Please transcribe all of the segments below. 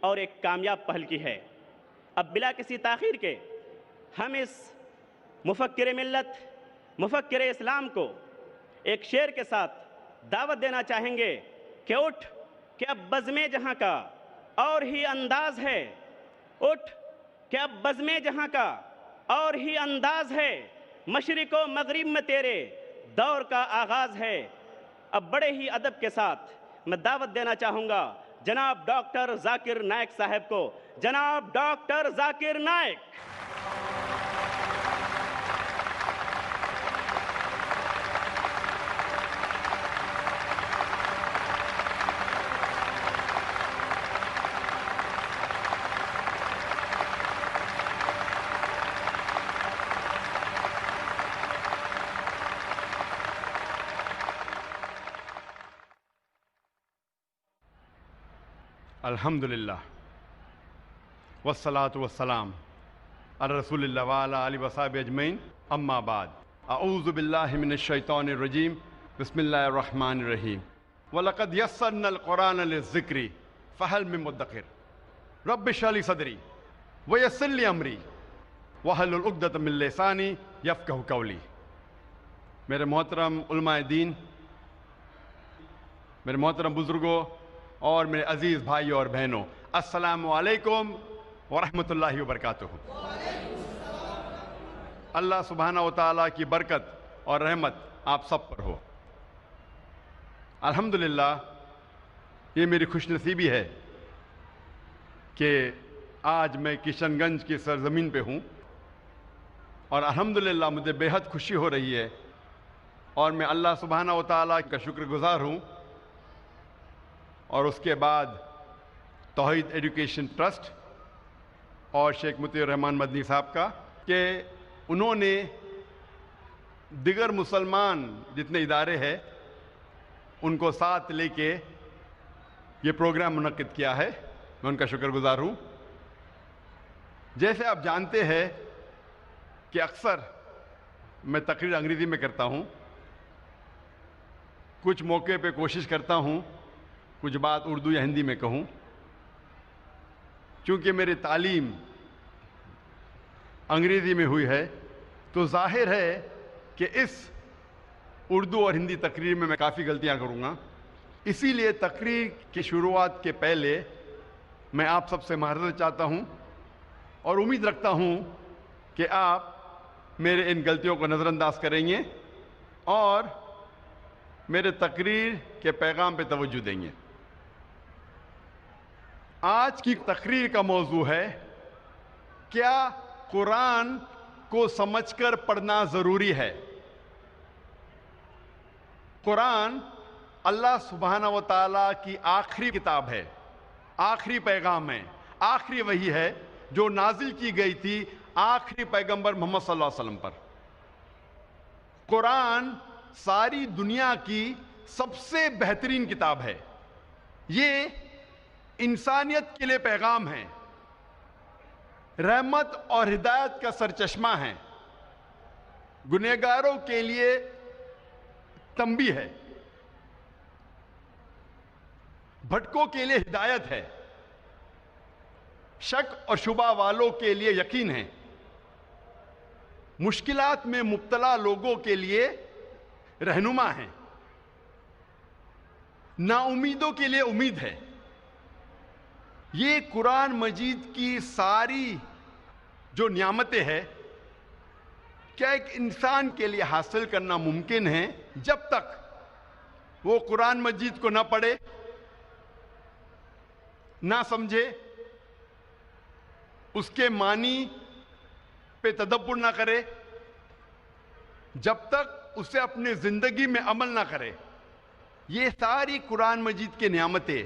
اور ایک کامیاب پہل کی ہے۔ اب بلا کسی تاخیر کے ہم اس مفکر ملت، مفکر اسلام کو ایک شعر کے ساتھ دعوت دینا چاہیں گے کہ اٹھ کہ اب بزم جہاں کا اور ہی انداز ہے، اٹھ کہ اب بزم جہاں کا اور ہی انداز ہے، مشرق و مغرب میں تیرے دور کا آغاز ہے۔ اب بڑے ہی ادب کے ساتھ میں دعوت دینا چاہوں گا جناب ڈاکٹر ذاکر نائک صاحب کو۔ جناب ڈاکٹر ذاکر نائک۔ الحمدللہ والصلاة والسلام علی رسول اللہ وعلی آلہ وصحبہ اجمعین، اما بعد، اعوذ باللہ من الشیطان الرجیم، بسم اللہ الرحمن الرحیم۔ وَلَقَدْ يَسَّرْنَا الْقُرْآنَ لِلذِّكْرِ فَهَلْ مِن مُدَّكِرٍ رَبِّ اشْرَحْ لِي صَدْرِي وَيَسِّرْ لِي أَمْرِي وَاحْلُلْ عُقْدَةً مِّن لِّسَانِي يَفْقَهُوا قَوْلِي۔ میرے محترم علماء دین، میرے محترم بزرگوں اور میرے عزیز بھائیوں اور بہنوں، السلام علیکم ورحمۃ اللہ وبرکاتہ۔ اللہ سبحانہ و تعالیٰ کی برکت اور رحمت آپ سب پر ہو۔ الحمدللہ یہ میری خوش نصیبی ہے کہ آج میں کشن گنج کی سرزمین پہ ہوں، اور الحمدللہ مجھے بے حد خوشی ہو رہی ہے، اور میں اللہ سبحانہ و تعالیٰ کا شکر گزار ہوں، اور اس کے بعد توحید ایجوکیشن ٹرسٹ اور شیخ مطیع الرحمان مدنی صاحب کا کہ انہوں نے دیگر مسلمان جتنے ادارے ہیں ان کو ساتھ لے کے یہ پروگرام منعقد کیا ہے، میں ان کا شکر گزار ہوں۔ جیسے آپ جانتے ہیں کہ اکثر میں تقریر انگریزی میں کرتا ہوں، کچھ موقع پہ کوشش کرتا ہوں کچھ بات اردو یا ہندی میں کہوں، چونکہ میری تعلیم انگریزی میں ہوئی ہے تو ظاہر ہے کہ اس اردو اور ہندی تقریر میں کافی غلطیاں کروں گا۔ اسی لیے تقریر کی شروعات کے پہلے میں آپ سب سے معذرت چاہتا ہوں، اور امید رکھتا ہوں کہ آپ میرے ان غلطیوں کو نظر انداز کریں گے اور میرے تقریر کے پیغام پہ توجہ دیں گے۔ آج کی تقریر کا موضوع ہے، کیا قرآن کو سمجھ کر پڑھنا ضروری ہے؟ قرآن اللہ سبحانہ و تعالیٰ کی آخری کتاب ہے، آخری پیغام ہے، آخری وحی ہے جو نازل کی گئی تھی آخری پیغمبر محمد صلی اللہ علیہ وسلم پر۔ قرآن ساری دنیا کی سب سے بہترین کتاب ہے، یہ انسانیت کے لیے پیغام ہے، رحمت اور ہدایت کا سرچشمہ ہے، گنہگاروں کے لیے تنبیہ ہے، بھٹکوں کے لیے ہدایت ہے، شک اور شبہ والوں کے لیے یقین ہے، مشکلات میں مبتلا لوگوں کے لیے رہنما ہے، نا امیدوں کے لیے امید ہے۔ یہ قرآن مجید کی ساری جو نعمتیں ہیں، کیا ایک انسان کے لیے حاصل کرنا ممکن ہے جب تک وہ قرآن مجید کو نہ پڑھے، نہ سمجھے، اس کے معنی پہ تدبر نہ کرے، جب تک اسے اپنی زندگی میں عمل نہ کرے۔ یہ ساری قرآن مجید کی نعمتیں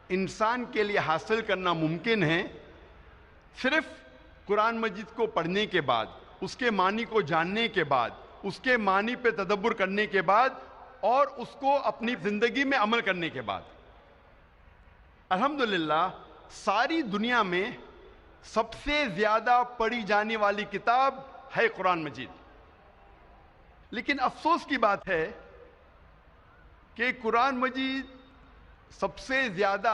انسان کے لیے حاصل کرنا ممکن ہے صرف قرآن مجید کو پڑھنے کے بعد، اس کے معنی کو جاننے کے بعد، اس کے معنی پہ تدبر کرنے کے بعد، اور اس کو اپنی زندگی میں عمل کرنے کے بعد۔ الحمدللہ ساری دنیا میں سب سے زیادہ پڑھی جانے والی کتاب ہے قرآن مجید، لیکن افسوس کی بات ہے کہ قرآن مجید سب سے زیادہ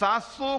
700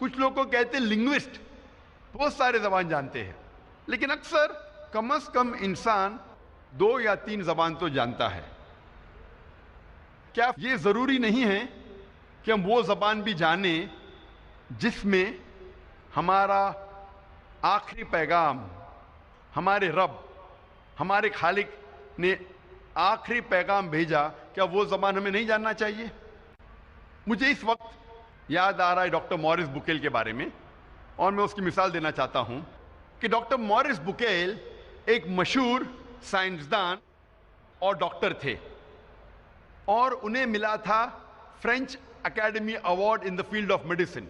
کچھ لوگ کو کہتے ہیں لنگوسٹ، بہت سارے زبان جانتے ہیں، لیکن اکثر کم از کم انسان 2 یا 3 زبان تو جانتا ہے۔ کیا یہ ضروری نہیں ہے کہ ہم وہ زبان بھی جانیں جس میں ہمارا آخری پیغام، ہمارے رب، ہمارے خالق نے آخری پیغام بھیجا؟ کیا وہ زبان ہمیں نہیں جاننا چاہیے؟ مجھے اس وقت یاد آ رہا ہے ڈاکٹر موریس بکیل کے بارے میں، اور میں اس کی مثال دینا چاہتا ہوں کہ ڈاکٹر موریس بکیل ایک مشہور سائنسدان اور ڈاکٹر تھے، اور انہیں ملا تھا French academy award in the field of medicine.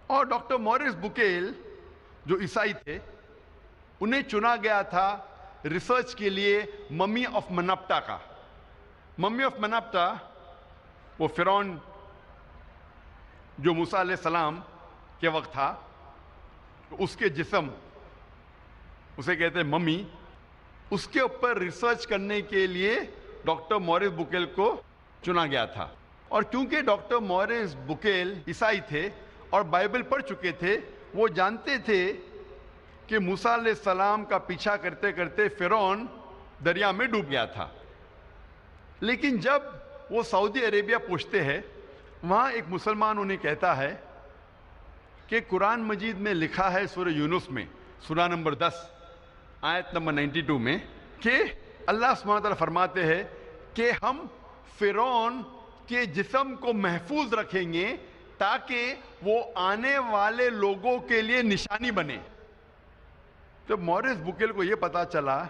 اور ڈاکٹر موریس بکیل جو عیسائی تھے، انہیں چنا گیا تھا ریسرچ کے لیے ممی آف منپٹا کا۔ ممی آف منپٹا وہ فرعون جو موسیٰ علیہ السلام کے وقت تھا، اس کے جسم، اسے کہتے ہیں ممی، اس کے اوپر ریسرچ کرنے کے لیے ڈاکٹر موریس بکیل کو چنا گیا تھا۔ اور کیونکہ ڈاکٹر موریس بکیل عیسائی تھے اور بائبل پڑھ چکے تھے، وہ جانتے تھے کہ موسیٰ علیہ السلام کا پیچھا کرتے کرتے فرعون دریا میں ڈوب گیا تھا۔ لیکن جب وہ سعودی عربیہ پہنچتے ہیں، وہاں ایک مسلمان انہیں کہتا ہے کہ قرآن مجید میں لکھا ہے سورہ یونس میں، سورہ نمبر 10 آیت نمبر 92 میں، کہ اللہ سبحانہ وتعالیٰ فرماتے ہیں کہ ہم فرعون کے جسم کو محفوظ رکھیں گے تاکہ وہ آنے والے لوگوں کے لیے نشانی بنے۔ جب موریس بکیل کو یہ پتا چلا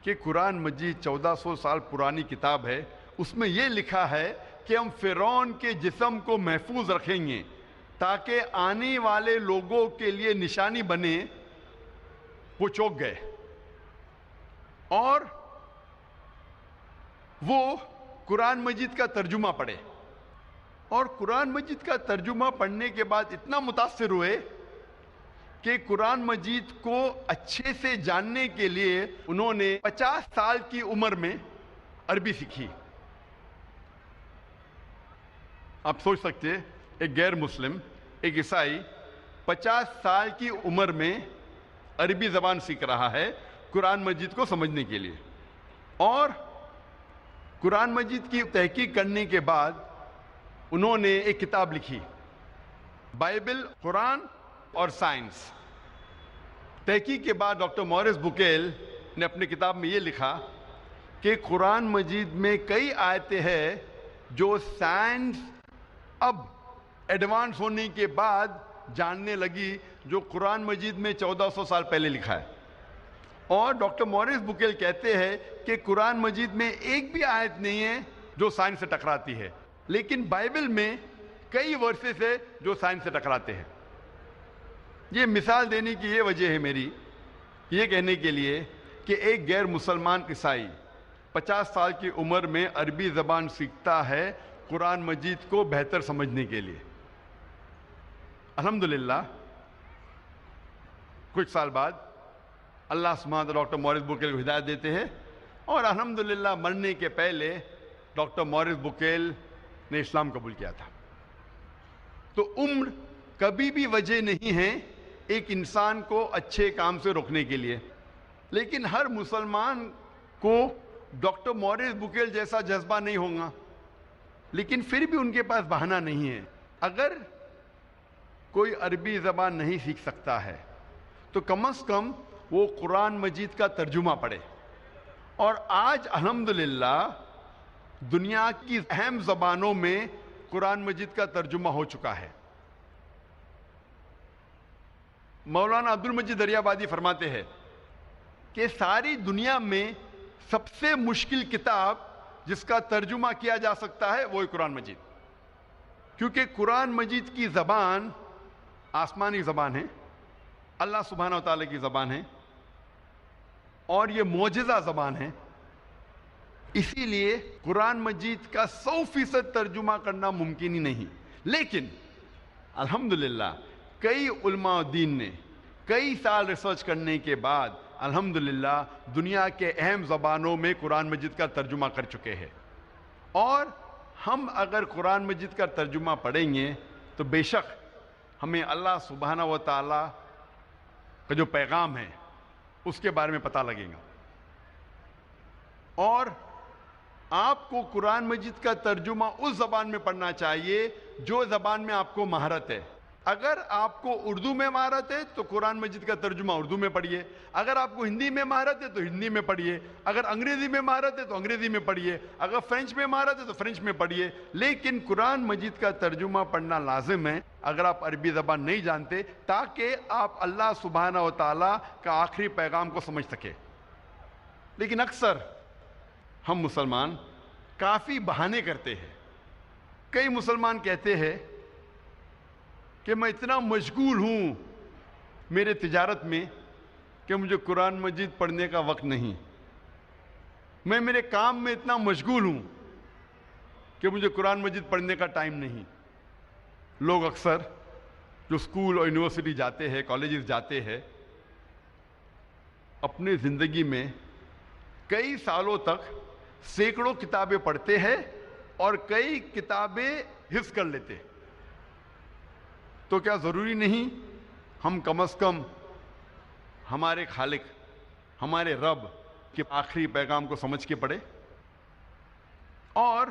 کہ قرآن مجید 1400 سال پرانی کتاب ہے، اس میں یہ لکھا ہے کہ ہم فرعون کے جسم کو محفوظ رکھیں گے تاکہ آنے والے لوگوں کے لیے نشانی بنے، وہ چونک گئے اور وہ قرآن مجید کا ترجمہ پڑھے۔ اور قرآن مجید کا ترجمہ پڑھنے کے بعد اتنا متاثر ہوئے کہ قرآن مجید کو اچھے سے جاننے کے لیے انہوں نے 50 سال کی عمر میں عربی سیکھی۔ آپ سوچ سکتے ہیں، ایک غیر مسلم، ایک عیسائی 50 سال کی عمر میں عربی زبان سیکھ رہا ہے قرآن مجید کو سمجھنے کے لیے۔ اور قرآن مجید کی تحقیق کرنے کے بعد انہوں نے ایک کتاب لکھی، بائبل، قرآن اور سائنس۔ تحقیق کے بعد ڈاکٹر موریس بکیل نے اپنی کتاب میں یہ لکھا کہ قرآن مجید میں کئی آیتیں ہیں جو سائنس اب ایڈوانس ہونے کے بعد جاننے لگی، جو قرآن مجید میں 1400 سال پہلے لکھا ہے۔ اور ڈاکٹر موریس بکیل کہتے ہیں کہ قرآن مجید میں ایک بھی آیت نہیں ہے جو سائنس سے ٹکراتی ہے، لیکن بائبل میں کئی ورسز ہے جو سائنس سے ٹکراتے ہیں۔ یہ مثال دینے کی یہ وجہ ہے میری، یہ کہنے کے لیے کہ ایک غیر مسلمان عیسائی 50 سال کی عمر میں عربی زبان سیکھتا ہے قرآن مجید کو بہتر سمجھنے کے لیے۔ الحمدللہ کچھ سال بعد اللہ سبحانہ ڈاکٹر موریس بکیل کو ہدایت دیتے ہیں، اور الحمدللہ مرنے کے پہلے ڈاکٹر موریس بکیل نے اسلام قبول کیا تھا۔ تو عمر کبھی بھی وجہ نہیں ہے ایک انسان کو اچھے کام سے روکنے کے لیے، لیکن ہر مسلمان کو ڈاکٹر موریس بکیل جیسا جذبہ نہیں ہوگا، لیکن پھر بھی ان کے پاس بہانہ نہیں ہے۔ اگر کوئی عربی زبان نہیں سیکھ سکتا ہے تو کم از کم وہ قرآن مجید کا ترجمہ پڑھے۔ اور آج الحمدللہ دنیا کی اہم زبانوں میں قرآن مجید کا ترجمہ ہو چکا ہے۔ مولانا عبد المجید دریابادی فرماتے ہیں کہ ساری دنیا میں سب سے مشکل کتاب جس کا ترجمہ کیا جا سکتا ہے وہ ہے قرآن مجید، کیونکہ قرآن مجید کی زبان آسمانی زبان ہے، اللہ سبحانہ وتعالی کی زبان ہے، اور یہ معجزہ زبان ہے۔ اسی لیے قرآن مجید کا 100% ترجمہ کرنا ممکن ہی نہیں، لیکن الحمدللہ کئی علماء دین نے کئی سال ریسرچ کرنے کے بعد الحمدللہ دنیا کے اہم زبانوں میں قرآن مجید کا ترجمہ کر چکے ہیں۔ اور ہم اگر قرآن مجید کا ترجمہ پڑھیں گے تو بے شک ہمیں اللہ سبحانہ و تعالی کا جو پیغام ہے اس کے بارے میں پتہ لگے گا. اور آپ کو قرآن مجید کا ترجمہ اس زبان میں پڑھنا چاہیے جو زبان میں آپ کو مہارت ہے. اگر آپ کو اردو میں مہارت ہے تو قرآن مجید کا ترجمہ اردو میں پڑھیے. اگر آپ کو ہندی میں مہارت ہے تو ہندی میں پڑھیے. اگر انگریزی میں مہارت ہے تو انگریزی میں پڑھیے. اگر فرینچ میں مہارت ہے تو فرینچ میں پڑھیے. لیکن قرآن مجید کا ترجمہ پڑھنا لازم ہے اگر آپ عربی زبان نہیں جانتے, تاکہ آپ اللہ سبحانہ و تعالیٰ کا آخری پیغام کو سمجھ سکے. لیکن اکثر ہم مسلمان کافی بہانے کرتے ہیں. کئی مسلمان کہتے ہیں کہ میں اتنا مشغول ہوں میرے تجارت میں کہ مجھے قرآن مجید پڑھنے کا وقت نہیں. میں میرے کام میں اتنا مشغول ہوں کہ مجھے قرآن مجید پڑھنے کا ٹائم نہیں. لوگ اکثر جو اسکول اور یونیورسٹی جاتے ہیں, کالجز جاتے ہیں, اپنی زندگی میں کئی سالوں تک سینکڑوں کتابیں پڑھتے ہیں اور کئی کتابیں حفظ کر لیتے ہیں. تو کیا ضروری نہیں ہم کم از کم ہمارے خالق, ہمارے رب کے آخری پیغام کو سمجھ کے پڑھے؟ اور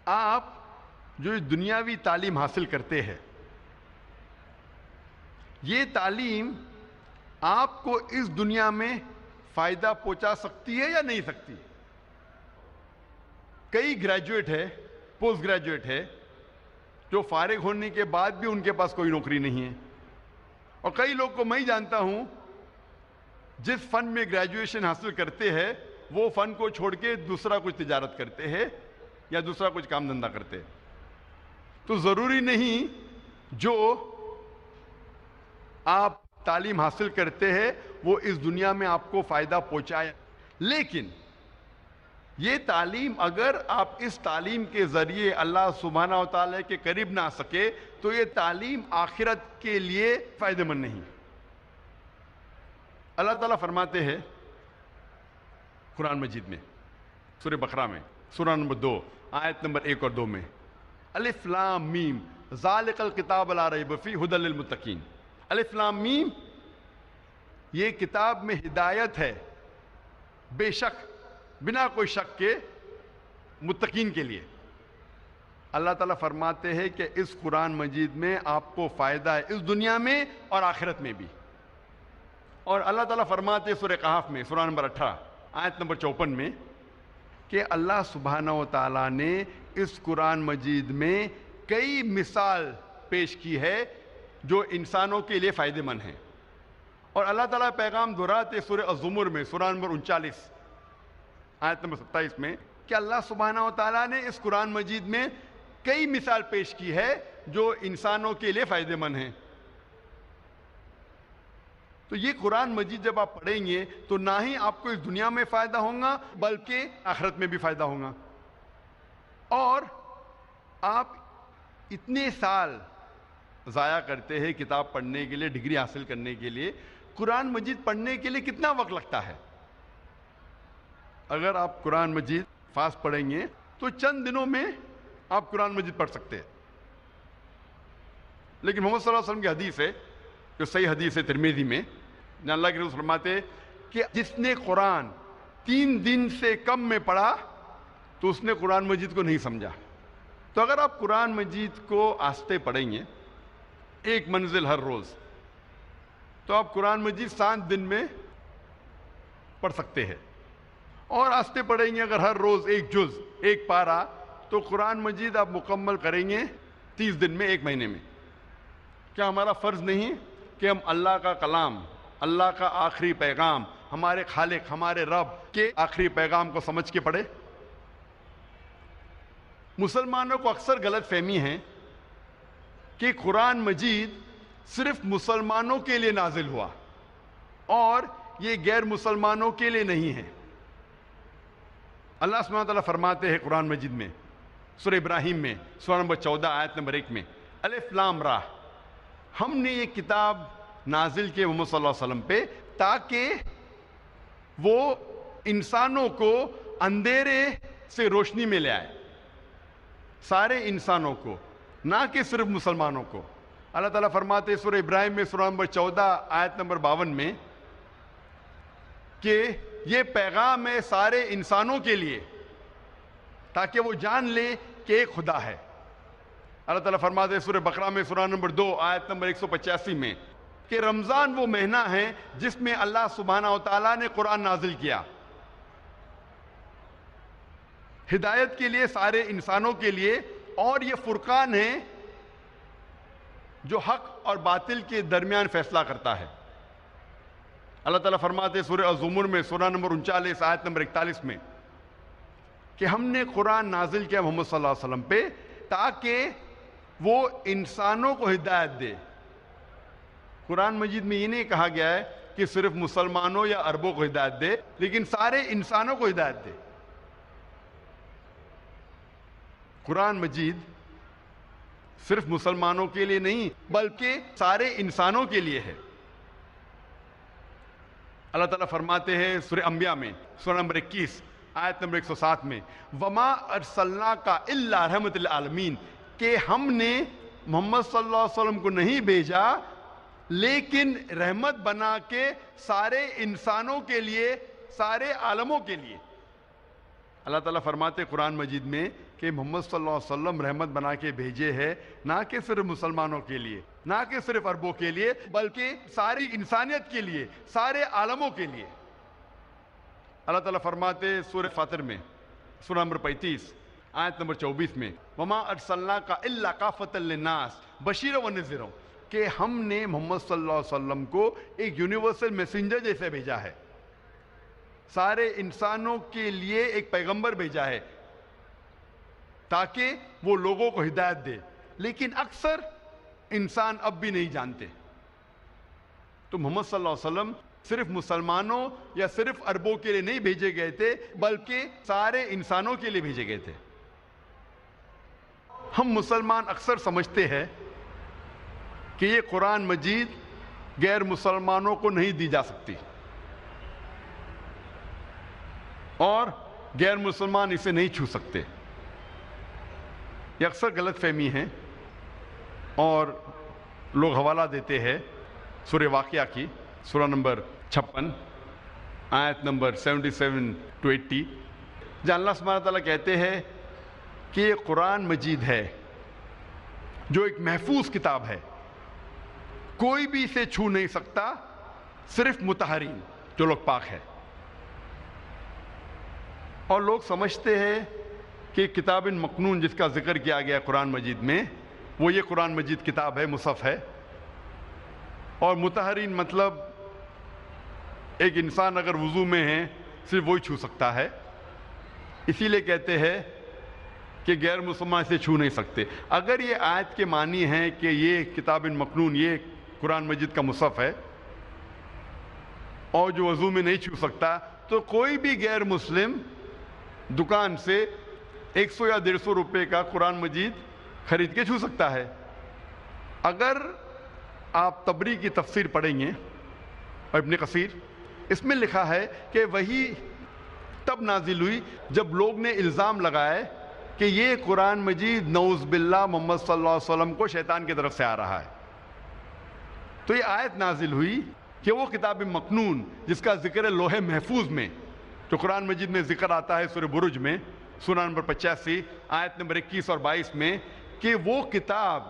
آپ جو دنیاوی تعلیم حاصل کرتے ہیں, یہ تعلیم آپ کو اس دنیا میں فائدہ پہنچا سکتی ہے یا نہیں سکتی؟ کئی گریجویٹ ہے, پوسٹ گریجویٹ ہے, جو فارغ ہونے کے بعد بھی ان کے پاس کوئی نوکری نہیں ہے. اور کئی لوگ کو میں ہی جانتا ہوں جس فن میں گریجویشن حاصل کرتے ہیں وہ فن کو چھوڑ کے دوسرا کچھ تجارت کرتے ہیں یا دوسرا کچھ کام دھندا کرتے ہیں. تو ضروری نہیں جو آپ تعلیم حاصل کرتے ہیں وہ اس دنیا میں آپ کو فائدہ پہنچائے. لیکن یہ تعلیم اگر آپ اس تعلیم کے ذریعے اللہ سبحانہ و تعالیٰ کے قریب نہ آ سکے تو یہ تعلیم آخرت کے لیے فائدہ مند نہیں. اللہ تعالیٰ فرماتے ہیں قرآن مجید میں سورہ بقرہ میں, سورہ نمبر 2 آیت نمبر 1 اور 2 میں, الف لام میم ذالک الکتاب لا ریب فیہ ھدی للمتقین. الف لام میم, یہ کتاب میں ہدایت ہے بے شک, بنا کوئی شک کے, متقین کے لیے. اللہ تعالیٰ فرماتے ہیں کہ اس قرآن مجید میں آپ کو فائدہ ہے اس دنیا میں اور آخرت میں بھی. اور اللہ تعالیٰ فرماتے ہیں سورہ قحف میں, سورہ نمبر 18 آیت نمبر 54 میں, کہ اللہ سبحانہ و تعالیٰ نے اس قرآن مجید میں کئی مثال پیش کی ہے جو انسانوں کے لیے فائدہ مند ہیں. اور اللہ تعالیٰ پیغام دہراتے سورہ الزمر میں, سورہ نمبر 39 آیت نمبر 27 میں, کہ اللہ سبحانہ و تعالیٰ نے اس قرآن مجید میں کئی مثال پیش کی ہے جو انسانوں کے لیے فائدہ مند ہیں. تو یہ قرآن مجید جب آپ پڑھیں گے تو نہ ہی آپ کو اس دنیا میں فائدہ ہوگا بلکہ آخرت میں بھی فائدہ ہوگا. اور آپ اتنے سال ضائع کرتے ہیں کتاب پڑھنے کے لیے, ڈگری حاصل کرنے کے لیے, قرآن مجید پڑھنے کے لیے کتنا وقت لگتا ہے؟ اگر آپ قرآن مجید فاسٹ پڑھیں گے تو چند دنوں میں آپ قرآن مجید پڑھ سکتے ہیں. لیکن محمد صلی اللہ علیہ وسلم کی حدیث ہے جو صحیح حدیث ہے ترمذی میں, جہاں اللہ کے رسول فرماتے کہ جس نے قرآن 3 دن سے کم میں پڑھا تو اس نے قرآن مجید کو نہیں سمجھا. تو اگر آپ قرآن مجید کو آہستہ پڑھیں گے, ایک منزل ہر روز, تو آپ قرآن مجید 7 دن میں پڑھ سکتے ہیں. اور آہستہ پڑھیں گے اگر ہر روز ایک جز, ایک پارہ, تو قرآن مجید آپ مکمل کریں گے 30 دن میں, 1 مہینے میں. کیا ہمارا فرض نہیں کہ ہم اللہ کا کلام, اللہ کا آخری پیغام, ہمارے خالق, ہمارے رب کے آخری پیغام کو سمجھ کے پڑھے؟ مسلمانوں کو اکثر غلط فہمی ہے کہ قرآن مجید صرف مسلمانوں کے لیے نازل ہوا اور یہ غیر مسلمانوں کے لیے نہیں ہے. اللہ سبحانہ وتعالیٰ فرماتے ہیں قرآن مجید میں سورہ ابراہیم میں, سورہ نمبر 14 آیت نمبر 1 میں, الف لام را, ہم نے یہ کتاب نازل کی محمد صلی اللہ علیہ وسلم پہ تاکہ وہ انسانوں کو اندھیرے سے روشنی میں لے آئے. سارے انسانوں کو، نہ کہ صرف مسلمانوں کو۔ اللہ تعالیٰ فرماتے سورہ ابراہیم میں سورہ نمبر 14 آیت نمبر 52 میں کہ یہ پیغام ہے سارے انسانوں کے لیے تاکہ وہ جان لے کہ ایک خدا ہے۔ اللہ تعالیٰ فرماتے ہیں سورہ بقرہ میں سورہ نمبر 2 آیت نمبر 185 میں کہ رمضان وہ مہینہ ہے جس میں اللہ سبحانہ و تعالیٰ نے قرآن نازل کیا، ہدایت کے لیے سارے انسانوں کے لیے، اور یہ فرقان ہے جو حق اور باطل کے درمیان فیصلہ کرتا ہے۔ اللہ تعالیٰ فرماتے ہیں سورہ الزمر میں سورہ نمبر 39 آیت نمبر 41 میں کہ ہم نے قرآن نازل کیا محمد صلی اللہ علیہ وسلم پہ تاکہ وہ انسانوں کو ہدایت دے۔ قرآن مجید میں یہ نہیں کہا گیا ہے کہ صرف مسلمانوں یا عربوں کو ہدایت دے، لیکن سارے انسانوں کو ہدایت دے۔ قرآن مجید صرف مسلمانوں کے لیے نہیں بلکہ سارے انسانوں کے لیے ہے۔ اللہ تعالیٰ فرماتے ہیں سورہ انبیاء میں سورہ نمبر 21 آیت نمبر 107 میں وَمَا أَرْسَلْنَاكَ إِلَّا رَحْمَةً لِلْعَالَمِينَ کہ ہم نے محمد صلی اللہ علیہ وسلم کو نہیں بھیجا لیکن رحمت بنا کے سارے انسانوں کے لیے، سارے عالموں کے لیے۔ اللہ تعالیٰ فرماتے قرآن مجید میں کہ محمد صلی اللہ علیہ وسلم رحمت بنا کے بھیجے ہیں، نہ کہ صرف مسلمانوں کے لیے، نہ کہ صرف عربوں کے لیے، بلکہ ساری انسانیت کے لیے، سارے عالموں کے لیے۔ اللہ تعالیٰ فرماتے سورہ فاطر میں سورہ نمبر 35 آیت نمبر 24 میں وَمَا أَرْسَلْنَاكَ إِلَّا كَافَةً لِلنَّاسِ بَشِيرًا وَنَذِيرًا کہ ہم نے محمد صلی اللہ علیہ وسلم کو ایک یونیورسل میسنجر جیسے بھیجا ہے، سارے انسانوں کے لیے ایک پیغمبر بھیجا ہے تاکہ وہ لوگوں کو ہدایت دے، لیکن اکثر انسان اب بھی نہیں جانتے۔ تو محمد صلی اللہ علیہ وسلم صرف مسلمانوں یا صرف عربوں کے لیے نہیں بھیجے گئے تھے بلکہ سارے انسانوں کے لیے بھیجے گئے تھے۔ ہم مسلمان اکثر سمجھتے ہیں کہ یہ قرآن مجید غیر مسلمانوں کو نہیں دی جا سکتی اور غیر مسلمان اسے نہیں چھو سکتے۔ یہ اکثر غلط فہمی ہے اور لوگ حوالہ دیتے ہیں سورہ واقعہ کی سورہ نمبر 56 آیت نمبر 77 to 80 جہاں اللہ سبحانہ تعالیٰ کہتے ہیں کہ یہ قرآن مجید ہے جو ایک محفوظ کتاب ہے، کوئی بھی اسے چھو نہیں سکتا صرف مطہرین جو لوگ پاک ہے۔ اور لوگ سمجھتے ہیں کہ کتاب مکنون جس کا ذکر کیا گیا قرآن مجید میں وہ یہ قرآن مجید کتاب ہے، مصحف ہے، اور مطہرین مطلب ایک انسان اگر وضو میں ہے صرف وہی چھو سکتا ہے، اسی لیے کہتے ہیں کہ غیر مسلمان اسے چھو نہیں سکتے۔ اگر یہ آیت کے معنی ہے کہ یہ کتاب مکنون یہ قرآن مجید کا مصحف ہے اور جو وضو میں نہیں چھو سکتا، تو کوئی بھی غیر مسلم دکان سے 100 یا 150 روپے کا قرآن مجید خرید کے چھو سکتا ہے۔ اگر آپ طبری کی تفسیر پڑھیں گے اور ابن کثیر، اس میں لکھا ہے کہ وہی تب نازل ہوئی جب لوگ نے الزام لگائے کہ یہ قرآن مجید نعوذ باللہ محمد صلی اللہ علیہ وسلم کو شیطان کی طرف سے آ رہا ہے، تو یہ آیت نازل ہوئی کہ وہ کتاب مکنون جس کا ذکر ہے لوح محفوظ میں، جو قرآن مجید میں ذکر آتا ہے سورہ برج میں سورہ نمبر 85 آیت نمبر 21 اور 22 میں کہ وہ کتاب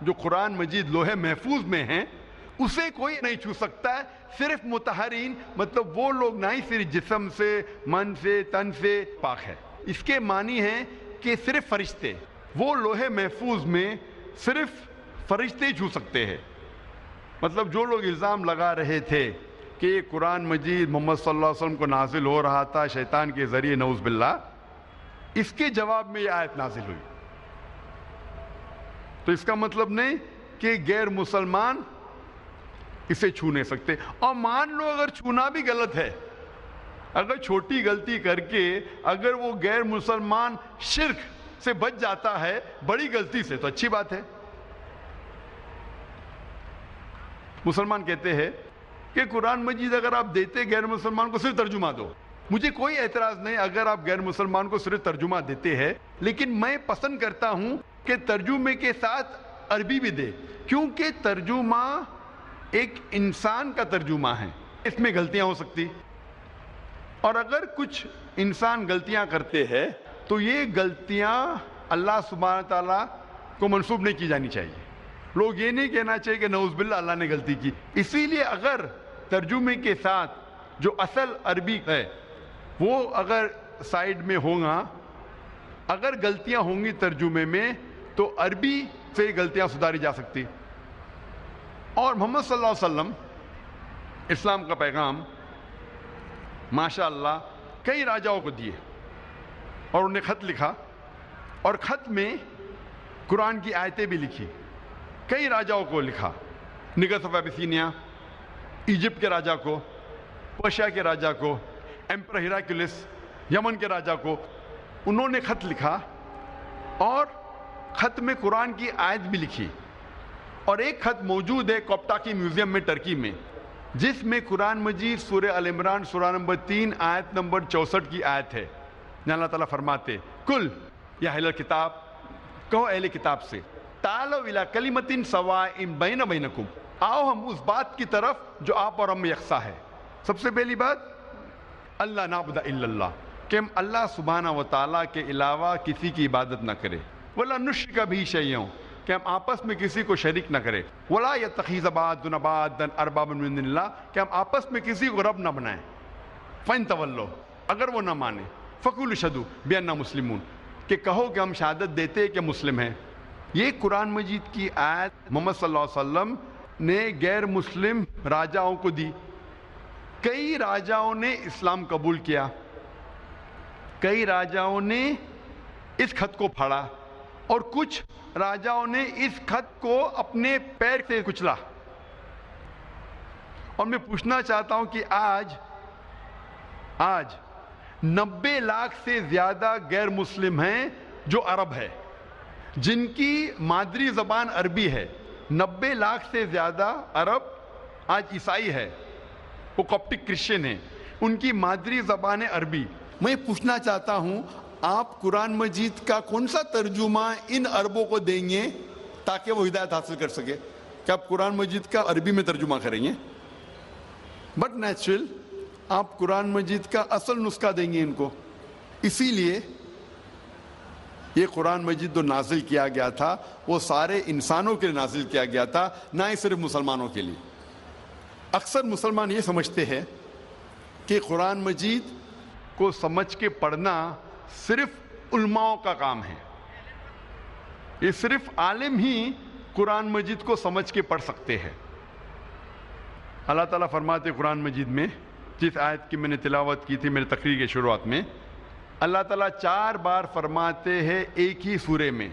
جو قرآن مجید لوح محفوظ میں ہیں اسے کوئی نہیں چھو سکتا ہے، صرف مطہرین مطلب وہ لوگ نہ ہی صرف جسم سے، من سے، تن سے پاک ہے۔ اس کے معنی ہے کہ صرف فرشتے، وہ لوح محفوظ میں صرف فرشتے چھو سکتے ہیں۔ مطلب جو لوگ الزام لگا رہے تھے کہ یہ قرآن مجید محمد صلی اللہ علیہ وسلم کو نازل ہو رہا تھا شیطان کے ذریعے نعوذ باللہ، اس کے جواب میں یہ آیت نازل ہوئی۔ تو اس کا مطلب نہیں کہ غیر مسلمان اسے چھو نہیں سکتے، اور مان لو اگر چھونا بھی غلط ہے، اگر چھوٹی غلطی کر کے اگر وہ غیر مسلمان شرک سے بچ جاتا ہے بڑی غلطی سے تو اچھی بات ہے۔ مسلمان کہتے ہیں کہ قرآن مجید اگر آپ دیتے غیر مسلمان کو صرف ترجمہ دو، مجھے کوئی اعتراض نہیں اگر آپ غیر مسلمان کو صرف ترجمہ دیتے ہیں، لیکن میں پسند کرتا ہوں کہ ترجمے کے ساتھ عربی بھی دے، کیونکہ ترجمہ ایک انسان کا ترجمہ ہے، اس میں غلطیاں ہو سکتی، اور اگر کچھ انسان غلطیاں کرتے ہیں تو یہ غلطیاں اللہ سبحانہ تعالیٰ کو منسوب نہیں کی جانی چاہیے. لوگ یہ نہیں کہنا چاہیے کہ نعوذ باللہ اللہ نے غلطی کی. اسی لیے اگر ترجمے کے ساتھ جو اصل عربی ہے وہ اگر سائیڈ میں ہوگا، اگر غلطیاں ہوں گی ترجمے میں تو عربی سے غلطیاں سدھاری جا سکتی. اور محمد صلی اللہ علیہ وسلم اسلام کا پیغام ماشاء اللہ کئی راجاؤں کو دیے، اور انہیں خط لکھا، اور خط میں قرآن کی آیتیں بھی لکھی. کئی راجاؤں کو لکھا، نگس آف ایبیسینیا، ایجپٹ کے راجا کو، پرشیا کے راجا کو، ایمپرر ہیراکلیس یمن کے راجا کو انہوں نے خط لکھا، اور خط میں قرآن کی آیت بھی لکھی. اور ایک خط موجود ہے کوپٹاکی میوزیم میں ٹرکی میں، جس میں قرآن مجید سورہ ال عمران سورہ نمبر 3 آیت نمبر 64 کی آیت ہے، جہاں اللہ تعالیٰ فرماتے کل یا اہل کتاب، کہو اہل کتاب سے، تعالوا الی کلمۃ سواء بین بینکم، آؤ ہم اس بات کی طرف جو آپ اور ہم میں یکساں ہے. سب سے پہلی بات اللہ نعبد الا اللہ، کہ ہم اللہ سبحانہ و تعالیٰ کے علاوہ کسی کی عبادت نہ کرے، ولا نشرک بہ شیئا، کہ ہم آپس میں کسی کو شریک نہ کرے، ولا یتخذ بعضنا بعضا اربابا من دون اللہ، کہ ہم آپس میں کسی کو رب نہ بنائیں. فَإِن تَوَلَّوْا، اگر وہ نہ مانے، فَقُولُوا اشْهَدُوا بِأَنَّا مُسْلِمُونَ، کہ کہو کہ ہم شہادت دیتے کہ مسلم ہیں. یہ قرآن مجید کی آیت محمد صلی اللہ علیہ وسلم نے غیر مسلم راجاؤں کو دی. کئی راجاؤں نے اسلام قبول کیا، کئی راجاؤں نے اس خط کو پھاڑا، اور کچھ راجاؤں نے اس خط کو اپنے پیر سے کچلا. اور میں پوچھنا چاہتا ہوں کہ آج 90 لاکھ سے زیادہ غیر مسلم ہیں جو عرب ہے، جن کی مادری زبان عربی ہے. 90 لاکھ سے زیادہ عرب آج عیسائی ہے، وہ کاپٹک کرسچن ہیں، ان کی مادری زبان ہے عربی. میں پوچھنا چاہتا ہوں آپ قرآن مجید کا کون سا ترجمہ ان عربوں کو دیں گے تاکہ وہ ہدایت حاصل کر سکے؟ کہ آپ قرآن مجید کا عربی میں ترجمہ کریں گے؟ بٹ نیچرل آپ قرآن مجید کا اصل نسخہ دیں گے ان کو. اسی لیے یہ قرآن مجید جو نازل کیا گیا تھا وہ سارے انسانوں کے لیے نازل کیا گیا تھا، نہ ہی صرف مسلمانوں کے لیے. اکثر مسلمان یہ سمجھتے ہیں کہ قرآن مجید کو سمجھ کے پڑھنا صرف علماؤں کا کام ہے، یہ صرف عالم ہی قرآن مجید کو سمجھ کے پڑھ سکتے ہیں. اللہ تعالیٰ فرماتے قرآن مجید میں، جس آیت کی میں نے تلاوت کی تھی میرے تقریر کے شروعات میں، اللہ تعالیٰ 4 بار فرماتے ہیں ایک ہی سورے میں،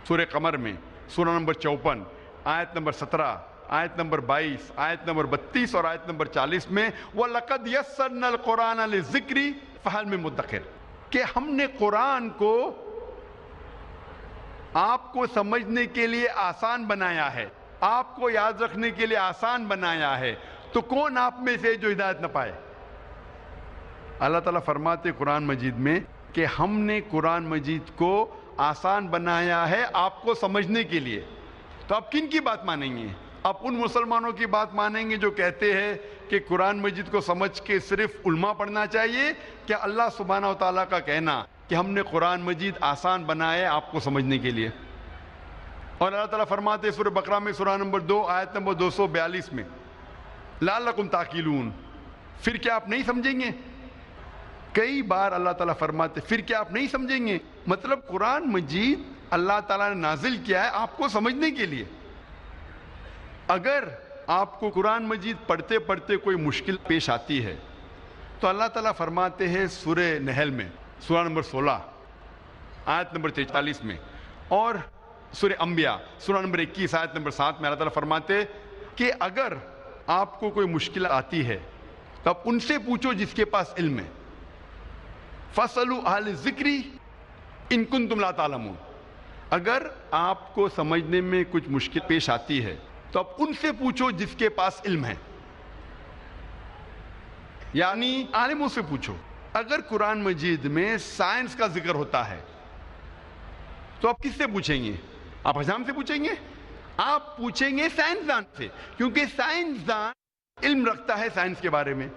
سورہ قمر میں، سورہ نمبر 54 آیت نمبر 17 آیت نمبر 22 آیت نمبر 32 اور آیت نمبر 40 میں، وَلَقَدْ يَسَّرْنَا الْقُرْآنَ لِلذِّكْرِ فَهَلْ مِن مُدَّكِرٍ، کہ ہم نے قرآن کو آپ کو سمجھنے کے لیے آسان بنایا ہے، آپ کو یاد رکھنے کے لیے آسان بنایا ہے، تو کون آپ میں سے جو ہدایت نہ پائے؟ اللہ تعالیٰ فرماتے قرآن مجید میں کہ ہم نے قرآن مجید کو آسان بنایا ہے آپ کو سمجھنے کے لیے. تو آپ کن کی بات مانیں گے؟ آپ ان مسلمانوں کی بات مانیں گے جو کہتے ہیں کہ قرآن مجید کو سمجھ کے صرف علماء پڑھنا چاہیے، کیا اللہ سبحانہ و تعالیٰ کا کہنا کہ ہم نے قرآن مجید آسان بنایا ہے آپ کو سمجھنے کے لیے؟ اور اللہ تعالیٰ فرماتے سورہ بقرہ میں سورہ نمبر 2 آیت نمبر 242 میں، لعلکم تعقلون، پھر کیا آپ نہیں سمجھیں گے؟ کئی بار اللہ تعالیٰ فرماتے پھر کیا آپ نہیں سمجھیں گے؟ مطلب قرآن مجید اللہ تعالیٰ نے نازل کیا ہے آپ کو سمجھنے کے لیے. اگر آپ کو قرآن مجید پڑھتے پڑھتے کوئی مشکل پیش آتی ہے تو اللہ تعالیٰ فرماتے ہیں سورہ نحل میں سورہ نمبر 16 آیت نمبر 43 میں، اور سورہ انبیاء سورہ نمبر 21 آیت نمبر 7 میں اللہ تعالیٰ فرماتے کہ اگر آپ کو کوئی مشکل آتی ہے تو آپ ان سے پوچھو جس کے پاس علم ہے. فَاسْأَلُوا أَهْلَ الذِّكْرِ إِن كُنتُمْ لَا تَعْلَمُونَ، اگر آپ کو سمجھنے میں کچھ مشکل پیش آتی ہے تو آپ ان سے پوچھو جس کے پاس علم ہے، یعنی عالموں سے پوچھو. اگر قرآن مجید میں سائنس کا ذکر ہوتا ہے تو آپ کس سے پوچھیں گے؟ آپ حجام سے پوچھیں گے؟ آپ پوچھیں گے سائنسدان سے، کیونکہ سائنسدان علم رکھتا ہے سائنس کے بارے میں۔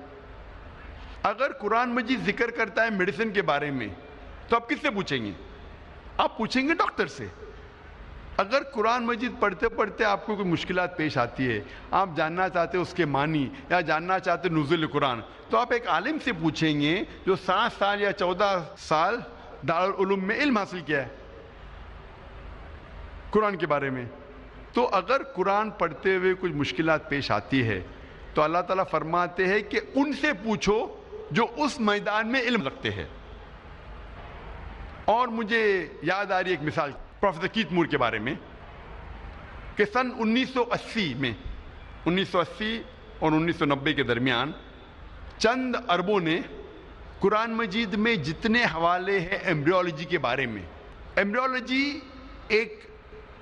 اگر قرآن مجید ذکر کرتا ہے میڈیسن کے بارے میں تو آپ کس سے پوچھیں گے؟ آپ پوچھیں گے ڈاکٹر سے۔ اگر قرآن مجید پڑھتے پڑھتے آپ کو کوئی مشکلات پیش آتی ہے، آپ جاننا چاہتے اس کے معنی یا جاننا چاہتے نزول قرآن، تو آپ ایک عالم سے پوچھیں گے جو 7 سال یا 14 سال دارالعلوم میں علم حاصل کیا ہے قرآن کے بارے میں۔ تو اگر قرآن پڑھتے ہوئے کچھ مشکلات پیش آتی ہے تو اللہ تعالیٰ فرماتے ہیں کہ ان سے پوچھو جو اس میدان میں علم رکھتے ہیں۔ اور مجھے یاد آ رہی ایک مثال پروفیسر کیت مور کے بارے میں کہ سن 1980 میں 1980 اور 1990 کے درمیان چند عربوں نے قرآن مجید میں جتنے حوالے ہیں ایمبریولوجی کے بارے میں، ایمبریولوجی ایک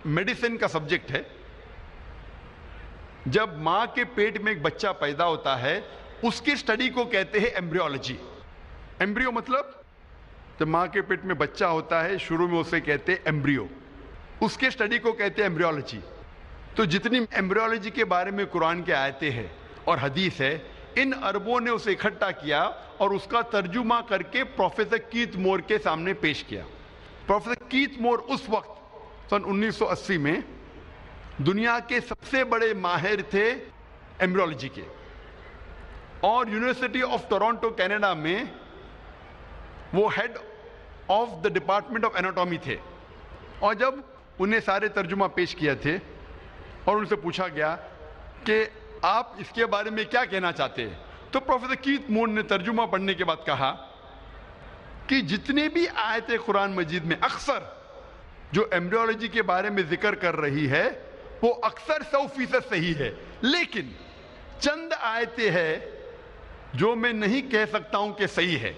میڈیسن کا سبجیکٹ ہے۔ جب ماں کے پیٹ میں ایک بچہ پیدا ہوتا ہے اس کی سٹڈی کو کہتے ہیں ایمبریولوجی۔ ایمبریو مطلب جب ماں کے پیٹ میں بچہ ہوتا ہے شروع میں اسے کہتے ہیں ایمبریو، اس کے سٹڈی کو کہتے ہیں ایمبریولوجی۔ تو جتنی ایمبریولوجی کے بارے میں قرآن کے آیتیں ہیں اور حدیث ہے، ان عربوں نے اسے اکٹھا کیا اور اس کا ترجمہ کر کے پروفیسر کیت مور کے سامنے پیش کیا۔ پروفیسر کیت مور اس وقت سن 1980 میں دنیا کے سب سے بڑے ماہر تھے ایمبریولوجی کے، اور یونیورسٹی آف ٹورانٹو کینیڈا میں وہ head of the department of anatomy تھے۔ اور جب انہیں سارے ترجمہ پیش کیے تھے اور ان سے پوچھا گیا کہ آپ اس کے بارے میں کیا کہنا چاہتے ہیں، تو پروفیسر کیت مور نے ترجمہ پڑھنے کے بعد کہا کہ جتنے بھی آیتیں قرآن مجید میں اکثر جو ایمبریولوجی کے بارے میں ذکر کر رہی ہے وہ اکثر 100% صحیح ہے، لیکن چند آیتیں ہیں جو میں نہیں کہہ سکتا ہوں کہ صحیح ہے،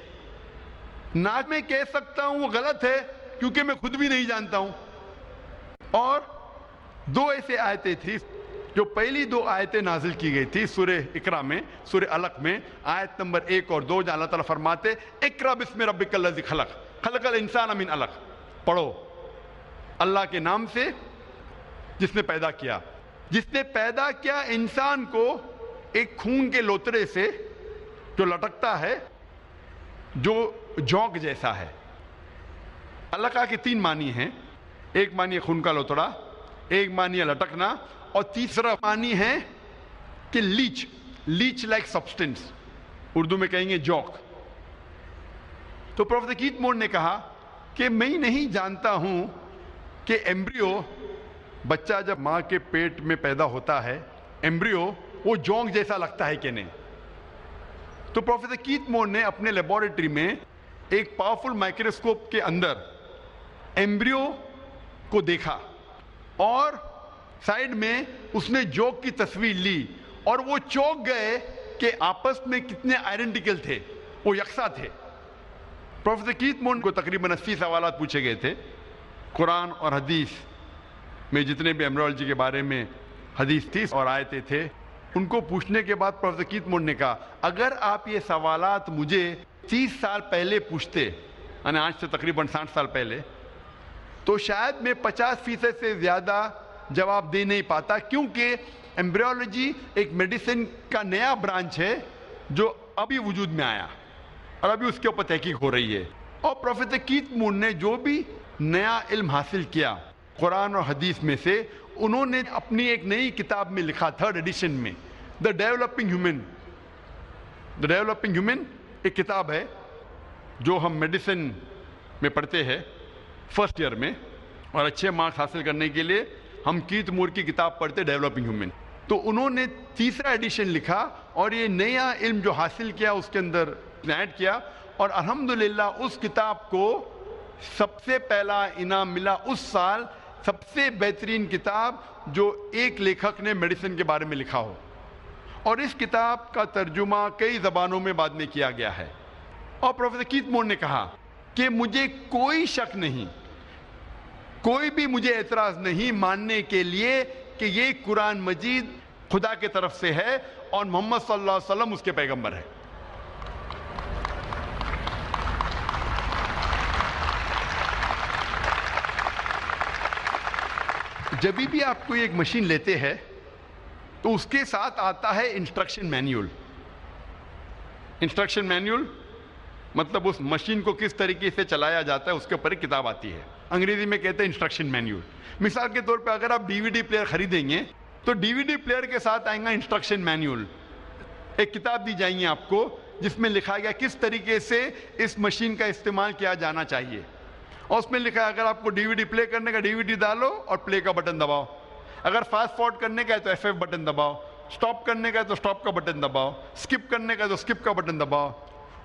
نہ میں کہہ سکتا ہوں وہ غلط ہے کیونکہ میں خود بھی نہیں جانتا ہوں۔ اور 2 ایسے آیتیں تھیں، جو پہلی 2 آیتیں نازل کی گئی تھی سورہ اقرا میں، سورہ علق میں، آیت نمبر 1 اور 2، جہاں اللہ تعالیٰ فرماتے اقرا بسم ربک الذی خلق خلق الانسان من علق، پڑھو اللہ کے نام سے جس نے پیدا کیا، جس نے پیدا کیا انسان کو ایک خون کے لوتڑے سے جو لٹکتا ہے، جو جونک جیسا ہے۔ اللہ کا کے 3 معنی ہیں، ایک معنی ہے خون کا لوتڑا، ایک معنی ہے لٹکنا، اور تیسرا معنی ہے کہ لیچ لائک سبسٹنس، اردو میں کہیں گے جوک۔ تو پروفیسر کیت مور نے کہا کہ میں نہیں جانتا ہوں کہ ایمبریو، بچہ جب ماں کے پیٹ میں پیدا ہوتا ہے، ایمبریو وہ جونک جیسا لگتا ہے کہ نہیں۔ تو پروفیسر کیت مور نے اپنے لیبارٹری میں ایک پاورفل مائکروسکوپ کے اندر ایمبریو کو دیکھا اور سائیڈ میں اس نے جوک کی تصویر لی، اور وہ چونک گئے کہ آپس میں کتنے آئیڈینٹیکل تھے، وہ یکساں تھے۔ پروفیسر کیت مور کو تقریباً 80 سوالات پوچھے گئے تھے قرآن اور حدیث میں، جتنے بھی ایمبریولوجی کے بارے میں حدیث تھی اور آیتیں تھے، ان کو پوچھنے کے بعد پروفیسر کیت مور نے کہا اگر آپ یہ سوالات مجھے 30 سال پہلے پوچھتے، یعنی آج سے تقریباً 60 سال پہلے، تو شاید میں 50% سے زیادہ جواب دے نہیں پاتا، کیونکہ ایمبریولوجی ایک میڈیسن کا نیا برانچ ہے جو ابھی وجود میں آیا اور ابھی اس کے اوپر تحقیق ہو رہی ہے۔ اور پروفیسر کیت مور نے جو بھی نیا علم حاصل کیا قرآن اور حدیث میں سے، انہوں نے اپنی ایک نئی کتاب میں لکھا، 3rd ایڈیشن میں، دا ڈیولپنگ ہیومن ایک کتاب ہے جو ہم میڈیسن میں پڑھتے ہیں 1st ایئر میں، اور اچھے مارکس حاصل کرنے کے لیے ہم کیت مور کی کتاب پڑھتے ڈیولپنگ ہیومن۔ تو انہوں نے 3rd ایڈیشن لکھا اور یہ نیا علم جو حاصل کیا اس کے اندر ایڈ کیا، اور الحمدللہ اس کتاب کو سب سے پہلا انعام ملا اس سال، سب سے بہترین کتاب جو ایک لیکھک نے میڈیسن کے بارے میں لکھا ہو۔ اور اس کتاب کا ترجمہ کئی زبانوں میں بعد میں کیا گیا ہے۔ اور پروفیسر کیت مور نے کہا کہ مجھے کوئی شک نہیں، کوئی بھی مجھے اعتراض نہیں ماننے کے لیے کہ یہ قرآن مجید خدا کے طرف سے ہے اور محمد صلی اللہ علیہ وسلم اس کے پیغمبر ہے۔ جب بھی آپ کوئی ایک مشین لیتے ہیں تو اس کے ساتھ آتا ہے انسٹرکشن مینیول. انسٹرکشن مینیول مطلب اس مشین کو کس طریقے سے چلایا جاتا ہے اس کے اوپر ایک کتاب آتی ہے, انگریزی میں کہتے ہیں انسٹرکشن مینیول. مثال کے طور پہ اگر آپ ڈی وی ڈی پلیئر خریدیں گے تو ڈی وی ڈی پلیئر کے ساتھ آئیں گا انسٹرکشن مینیول. ایک کتاب دی جائیں گی آپ کو جس میں لکھا گیا کس طریقے سے اس مشین کا استعمال کیا جانا چاہیے, اور اس میں لکھا ہے اگر آپ کو ڈی وی ڈی پلے کرنے کا ڈی وی ڈی ڈالو اور پلے کا بٹن دباؤ, اگر فاسٹ فارورڈ کرنے کا ہے تو ایف بٹن دباؤ, سٹاپ کرنے کا ہے تو سٹاپ کا بٹن دباؤ, سکپ کرنے کا ہے تو سکپ کا بٹن دباؤ,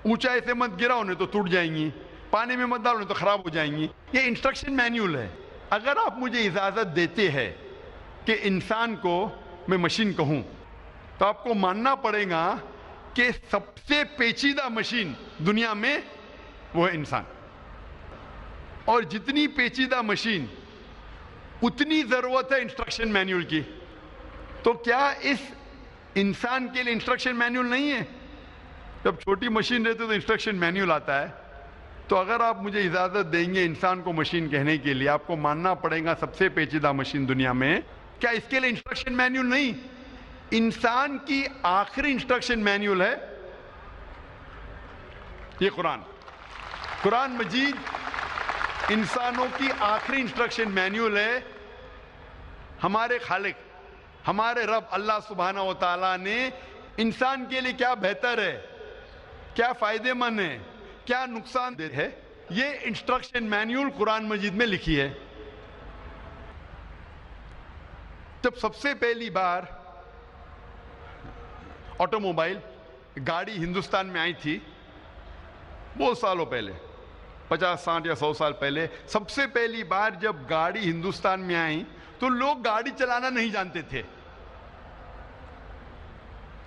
اونچائی سے مت گراؤ نہیں تو ٹوٹ جائیں گی, پانی میں مت ڈالو نہیں تو خراب ہو جائیں گی. یہ انسٹرکشن مینیول ہے. اگر آپ مجھے اجازت دیتے ہیں کہ انسان کو میں مشین کہوں تو آپ کو ماننا پڑے گا کہ سب سے پیچیدہ مشین دنیا میں وہ ہے انسان, اور جتنی پیچیدہ مشین اتنی ضرورت ہے انسٹرکشن مینیول کی. تو کیا اس انسان کے لیے انسٹرکشن مینیول نہیں ہے؟ جب چھوٹی مشین رہتی تو انسٹرکشن مینیول آتا ہے. تو اگر آپ مجھے اجازت دیں گے انسان کو مشین کہنے کے لیے, آپ کو ماننا پڑے گا سب سے پیچیدہ مشین دنیا میں, کیا اس کے لیے انسٹرکشن مینیول نہیں؟ انسان کی آخری انسٹرکشن مینیول ہے یہ قرآن مجید انسانوں کی آخری انسٹرکشن مینیول ہے. ہمارے خالق, ہمارے رب اللہ سبحانہ و تعالیٰ نے انسان کے لیے کیا بہتر ہے, کیا فائدے مند ہے, کیا نقصان دہ ہے, یہ انسٹرکشن مینیول قرآن مجید میں لکھی ہے. جب سب سے پہلی بار آٹو موبائل گاڑی ہندوستان میں آئی تھی بہت سالوں پہلے, 50 60 یا 100 سال پہلے, سب سے پہلی بار جب گاڑی ہندوستان میں آئی تو لوگ گاڑی چلانا نہیں جانتے تھے.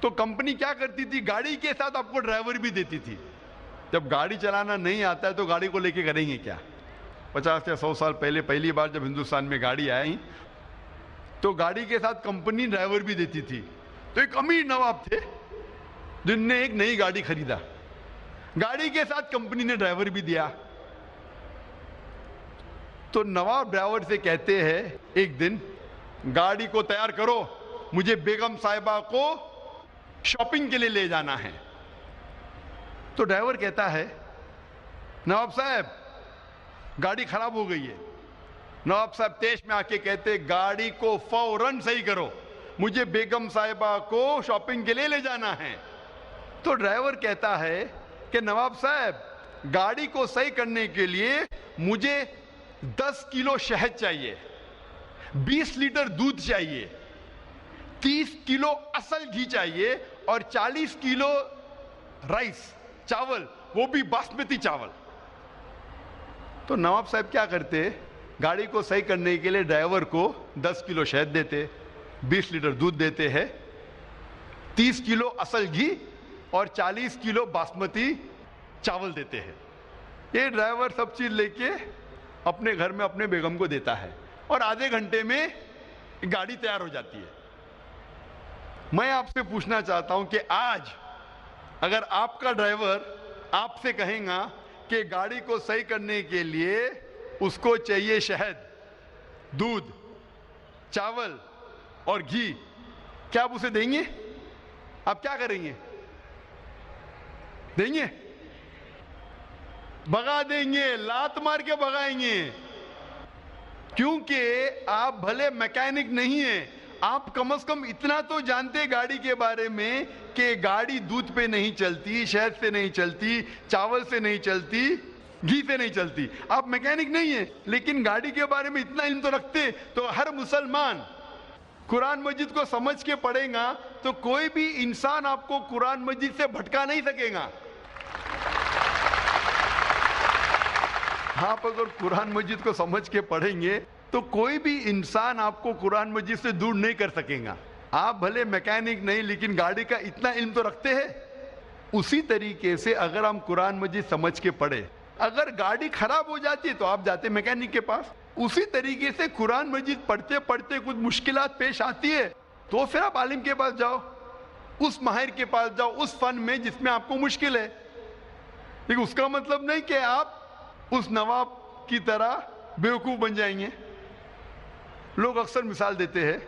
تو کمپنی کیا کرتی تھی, گاڑی کے ساتھ آپ کو ڈرائیور بھی دیتی تھی. جب گاڑی چلانا نہیں آتا ہے تو گاڑی کو لے کے کریں گے کیا؟ 50 یا 100 سال پہلے پہلی بار جب ہندوستان میں گاڑی آئی تو گاڑی کے ساتھ کمپنی ڈرائیور بھی دیتی تھی. تو ایک امیر نواب تھے جن نے ایک نئی گاڑی خریدا, گاڑی کے ساتھ کمپنی نے ڈرائیور بھی دیا. تو نواب ڈرائیور سے کہتے ہیں ایک دن گاڑی کو تیار کرو, مجھے بیگم صاحبہ کو شاپنگ کے لیے لے جانا ہے. تو ڈرائیور کہتا ہے نواب صاحب گاڑی خراب ہو گئی ہے. نواب صاحب تیش میں آ کے کہتے گاڑی کو فوراً صحیح کرو, مجھے بیگم صاحبہ کو شاپنگ کے لیے لے جانا ہے. تو ڈرائیور کہتا ہے کہ نواب صاحب گاڑی کو صحیح کرنے کے لیے مجھے 10 کلو شہد چاہیے, 20 لیٹر دودھ چاہیے, 30 کلو اصل گھی چاہیے, اور 40 کلو رائس چاول, وہ بھی باسمتی چاول. تو نواب صاحب کیا کرتے, گاڑی کو صحیح کرنے کے لیے ڈرائیور کو 10 کلو شہد دیتے, 20 لیٹر دودھ دیتے ہیں, 30 کلو اصل گھی اور 40 کلو باسمتی چاول دیتے ہیں. یہ ڈرائیور سب چیز لے کے اپنے گھر میں اپنے بیگم کو دیتا ہے, اور آدھے گھنٹے میں گاڑی تیار ہو جاتی ہے. میں آپ سے پوچھنا چاہتا ہوں کہ آج اگر آپ کا ڈرائیور آپ سے کہیں گا کہ گاڑی کو صحیح کرنے کے لیے اس کو چاہیے شہد, دودھ, چاول اور گھی, کیا آپ اسے دیں گے؟ آپ کیا کریں گے؟ دیں گے؟ بھگا دیں گے, لات مار کے بھگائیں گے, کیونکہ آپ بھلے میکینک نہیں ہیں, آپ کم از کم اتنا تو جانتے گاڑی کے بارے میں کہ گاڑی دودھ پہ نہیں چلتی, شہد سے نہیں چلتی, چاول سے نہیں چلتی, گھی سے نہیں چلتی. آپ میکینک نہیں ہیں لیکن گاڑی کے بارے میں اتنا علم تو رکھتے. تو ہر مسلمان قرآن مجید کو سمجھ کے پڑھے گا تو کوئی بھی انسان آپ کو قرآن مجید سے بھٹکا نہیں سکے گا. آپ اگر قرآن مجید کو سمجھ کے پڑھیں گے تو کوئی بھی انسان آپ کو قرآن مجید سے دور نہیں کر سکے گا. آپ بھلے میکینک نہیں لیکن گاڑی کا اتنا علم تو رکھتے ہیں. اسی طریقے سے اگر ہم قرآن مجید سمجھ کے پڑھے, اگر گاڑی خراب ہو جاتی ہے تو آپ جاتے میکینک کے پاس. اسی طریقے سے قرآن مجید پڑھتے پڑھتے کچھ مشکلات پیش آتی ہے تو پھر آپ عالم کے پاس جاؤ, اس ماہر کے پاس جاؤ اس فن میں جس میں آپ کو مشکل ہے. لیکن اس کا مطلب نہیں کہ آپ اس نواب کی طرح بیوقوف بن جائیں گے. لوگ اکثر مثال دیتے ہیں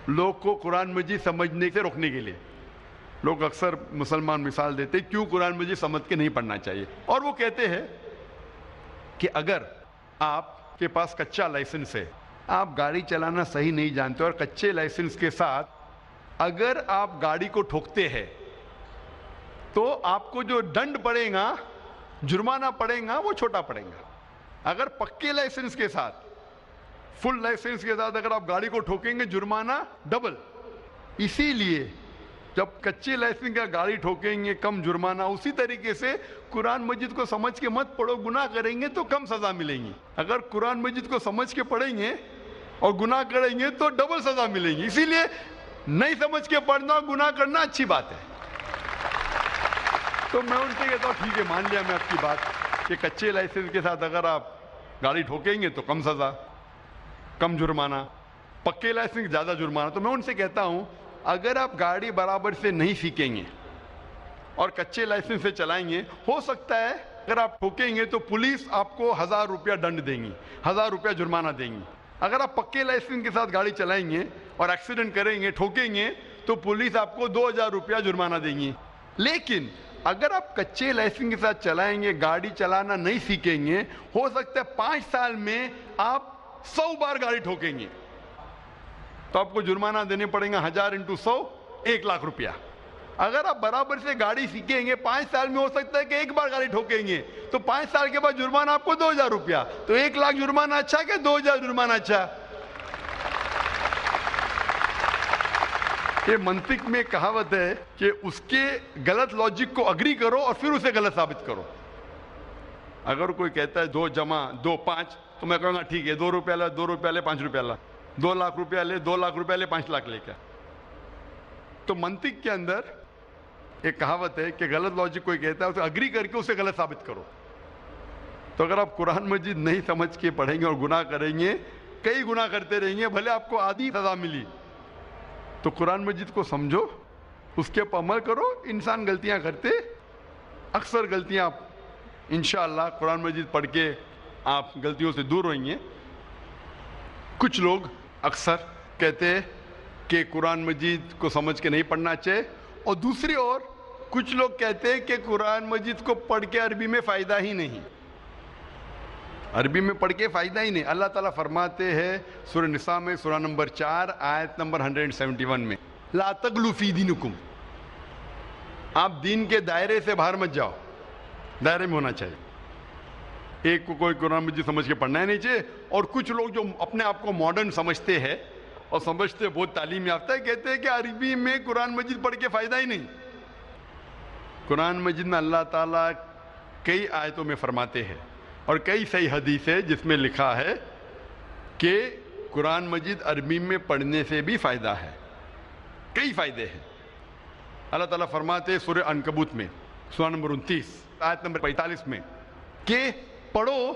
لوگ کو قرآن مجید سمجھنے سے روکنے کے لیے. لوگ اکثر مسلمان مثال دیتے کیوں قرآن مجید سمجھ کے نہیں پڑھنا چاہیے, اور وہ کہتے ہیں کہ اگر آپ کے پاس کچا لائسنس ہے, آپ گاڑی چلانا صحیح نہیں جانتے, اور کچے لائسنس کے ساتھ اگر آپ گاڑی کو ٹھوکتے ہیں تو آپ کو جو دنڈ پڑے گا, جرمانہ پڑے گا, وہ چھوٹا پڑے گا. اگر پکے لائسنس کے ساتھ, فل لائسنس کے ساتھ اگر آپ گاڑی کو ٹھوکیں گے, جرمانہ ڈبل. اسی لیے جب کچے لائسنس کا گاڑی ٹھوکیں گے کم جرمانہ, اسی طریقے سے قرآن مجید کو سمجھ کے مت پڑھو, گناہ کریں گے تو کم سزا ملیں گی. اگر قرآن مجید کو سمجھ کے پڑھیں گے اور گناہ کریں گے تو ڈبل سزا ملے گی. اسی لیے نہیں سمجھ کے پڑھنا اور گناہ کرنا اچھی بات ہے. تو میں ان سے کہتا ہوں ٹھیک ہے, مان لیا میں آپ کی بات کہ کچے لائسنس کے ساتھ اگر آپ گاڑی ٹھوکیں گے تو کم سزا, کم جرمانہ, پکے لائسنس زیادہ جرمانہ. تو میں ان سے کہتا ہوں اگر آپ گاڑی برابر سے نہیں سیکھیں گے اور کچے لائسنس سے چلائیں گے, ہو سکتا ہے اگر آپ ٹھوکیں گے تو پولیس آپ کو 1000 روپیہ دنڈ دیں گی, 1000 روپیہ جرمانہ دیں گی. اگر آپ پکے لائسنس کے ساتھ گاڑی چلائیں گے اور ایکسیڈنٹ کریں گے, ٹھوکیں گے, تو پولیس آپ کو 2000 روپیہ جرمانہ دیں گی. لیکن اگر آپ کچے لائسنس کے ساتھ چلائیں گے, گاڑی چلانا نہیں سیکھیں گے, ہو سکتا ہے 5 سال میں آپ 100 بار گاڑی ٹھوکیں گے, تو آپ کو جرمانہ دینے پڑیں گا 1000 × 100 1 لاکھ روپیہ. اگر آپ برابر سے گاڑی سیکھیں گے, 5 سال میں ہو سکتا ہے کہ 1 بار گاڑی ٹھوکیں گے, تو 5 سال کے بعد جرمانہ آپ کو 2000 روپیہ. تو 1 لاکھ جرمانہ اچھا کہ 2000 جرمانہ اچھا؟ یہ منطق میں کہاوت ہے کہ اس کے غلط لاجک کو اگری کرو اور پھر اسے غلط ثابت کرو. اگر کوئی کہتا ہے 2 + 2 5, تو میں کہوں گا ٹھیک ہے 2 روپیہ لے, 2 روپیہ لے, 5 روپیہ لا, 2 لاکھ روپیہ لے, 2 لاکھ روپیہ لے, 5 لاکھ لے کے. تو منطق کے اندر ایک کہاوت ہے کہ غلط لاجک کوئی کہتا ہے اسے اگری کر کے اسے غلط ثابت کرو. تو اگر آپ قرآن مجید نہیں سمجھ کے پڑھیں گے اور گناہ کریں گے, کئی گناہ کرتے رہیں گے, بھلے آپ کو آدھی سزا ملی, تو قرآن مجید کو سمجھو, اس کے پر عمل کرو. انسان غلطیاں کرتے, اکثر غلطیاں انشاءاللہ قرآن مجید پڑھ کے آپ غلطیوں سے دور ہوئیں گے. کچھ لوگ اکثر کہتے ہیں کہ قرآن مجید کو سمجھ کے نہیں پڑھنا چاہیے, اور دوسری اور کچھ لوگ کہتے ہیں کہ قرآن مجید کو پڑھ کے عربی میں فائدہ ہی نہیں, عربی میں پڑھ کے فائدہ ہی نہیں. اللہ تعالیٰ فرماتے ہیں سورہ نساء میں, سورہ نمبر 4 آیت نمبر 171 میں, لا تغلوا فی دینکم, آپ دین کے دائرے سے باہر مت جاؤ, دائرے میں ہونا چاہیے. ایک کو کوئی قرآن مجید سمجھ کے پڑھنا ہی نہیں چاہیے. اور کچھ لوگ جو اپنے آپ کو ماڈرن سمجھتے ہیں اور سمجھتے بہت تعلیم یافتہ ہے, کہتے ہیں کہ عربی میں قرآن مجید پڑھ کے فائدہ ہی نہیں. قرآن مجید میں اللہ تعالیٰ کئی آیتوں میں فرماتے ہیں اور کئی صحیح حدیث ہے جس میں لکھا ہے کہ قرآن مجید عربی میں پڑھنے سے بھی فائدہ ہے, کئی فائدے ہیں. اللہ تعالیٰ فرماتے ہیں سورہ عنکبوت میں, سورہ نمبر 29 آیت نمبر 45 میں, کہ پڑھو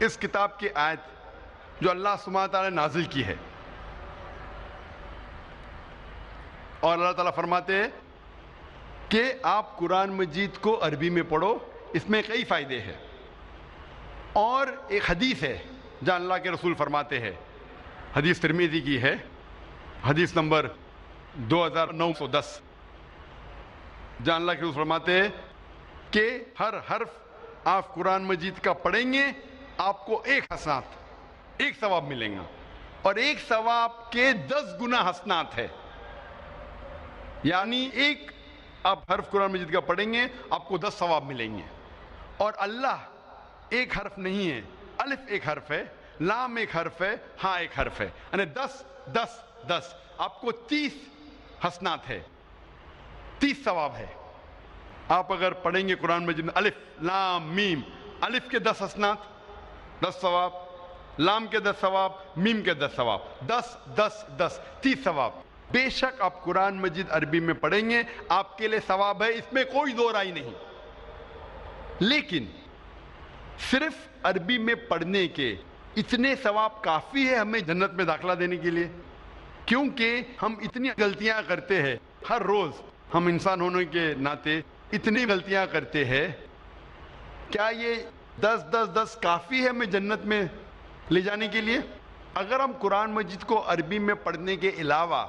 اس کتاب کی آیت جو اللہ سبحانہ تعالیٰ نے نازل کی ہے. اور اللہ تعالیٰ فرماتے ہیں کہ آپ قرآن مجید کو عربی میں پڑھو, اس میں کئی فائدے ہیں. اور ایک حدیث ہے جہاں اللہ کے رسول فرماتے ہیں, حدیث ترمذی کی ہے, حدیث نمبر 2910, جہاں اللہ کے رسول فرماتے ہیں کہ ہر حرف آپ قرآن مجید کا پڑھیں گے, آپ کو 1 حسنات, 1 ثواب ملیں گا, اور 1 ثواب کے 10 گنا حسنات ہے. یعنی ایک آپ حرف قرآن مجید کا پڑھیں گے, آپ کو 10 ثواب ملیں گے. اور اللہ ایک حرف نہیں ہے, الف ایک حرف ہے, لام ایک حرف ہے, ہاں ایک حرف ہے, یعنی 10 10 10, آپ کو 30 حسنات ہے, 30 ثواب ہے. آپ اگر پڑھیں گے قرآن مجید میں الف لام میم, الف کے 10 حسنات 10 ثواب, لام کے 10 ثواب, میم کے 10 ثواب, 10 10 10 30 ثواب. بے شک آپ قرآن مجید عربی میں پڑھیں گے, آپ کے لیے ثواب ہے, اس میں کوئی دو رائے نہیں. لیکن صرف عربی میں پڑھنے کے اتنے ثواب کافی ہے ہمیں جنت میں داخلہ دینے کے لیے؟ کیونکہ ہم اتنی غلطیاں کرتے ہیں ہر روز, ہم انسان ہونے کے ناطے اتنی غلطیاں کرتے ہیں. کیا یہ 10 10 10 کافی ہے ہمیں جنت میں لے جانے کے لیے؟ اگر ہم قرآن مجید کو عربی میں پڑھنے کے علاوہ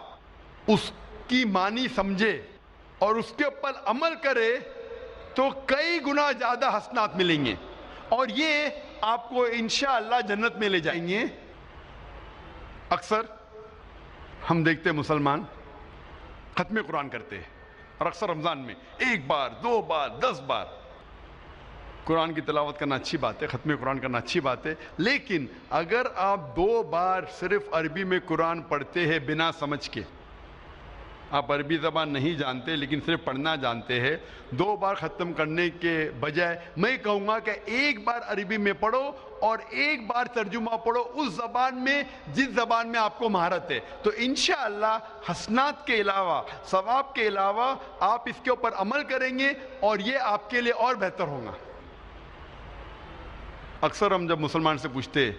اس کی معنی سمجھے اور اس کے اوپر عمل کرے تو کئی گنا زیادہ حسنات ملیں گے، اور یہ آپ کو انشاءاللہ جنت میں لے جائیں گے۔ اکثر ہم دیکھتے ہیں مسلمان ختم قرآن کرتے ہیں، اور اکثر رمضان میں 1 بار 2 بار 10 بار۔ قرآن کی تلاوت کرنا اچھی بات ہے، ختم قرآن کرنا اچھی بات ہے، لیکن اگر آپ 2 بار صرف عربی میں قرآن پڑھتے ہیں بنا سمجھ کے، آپ عربی زبان نہیں جانتے لیکن صرف پڑھنا جانتے ہیں، 2 بار ختم کرنے کے بجائے میں کہوں گا کہ 1 بار عربی میں پڑھو اور 1 بار ترجمہ پڑھو اس زبان میں جس زبان میں آپ کو مہارت ہے، تو انشاءاللہ حسنات کے علاوہ، ثواب کے علاوہ آپ اس کے اوپر عمل کریں گے اور یہ آپ کے لیے اور بہتر ہوگا۔ اکثر ہم جب مسلمان سے پوچھتے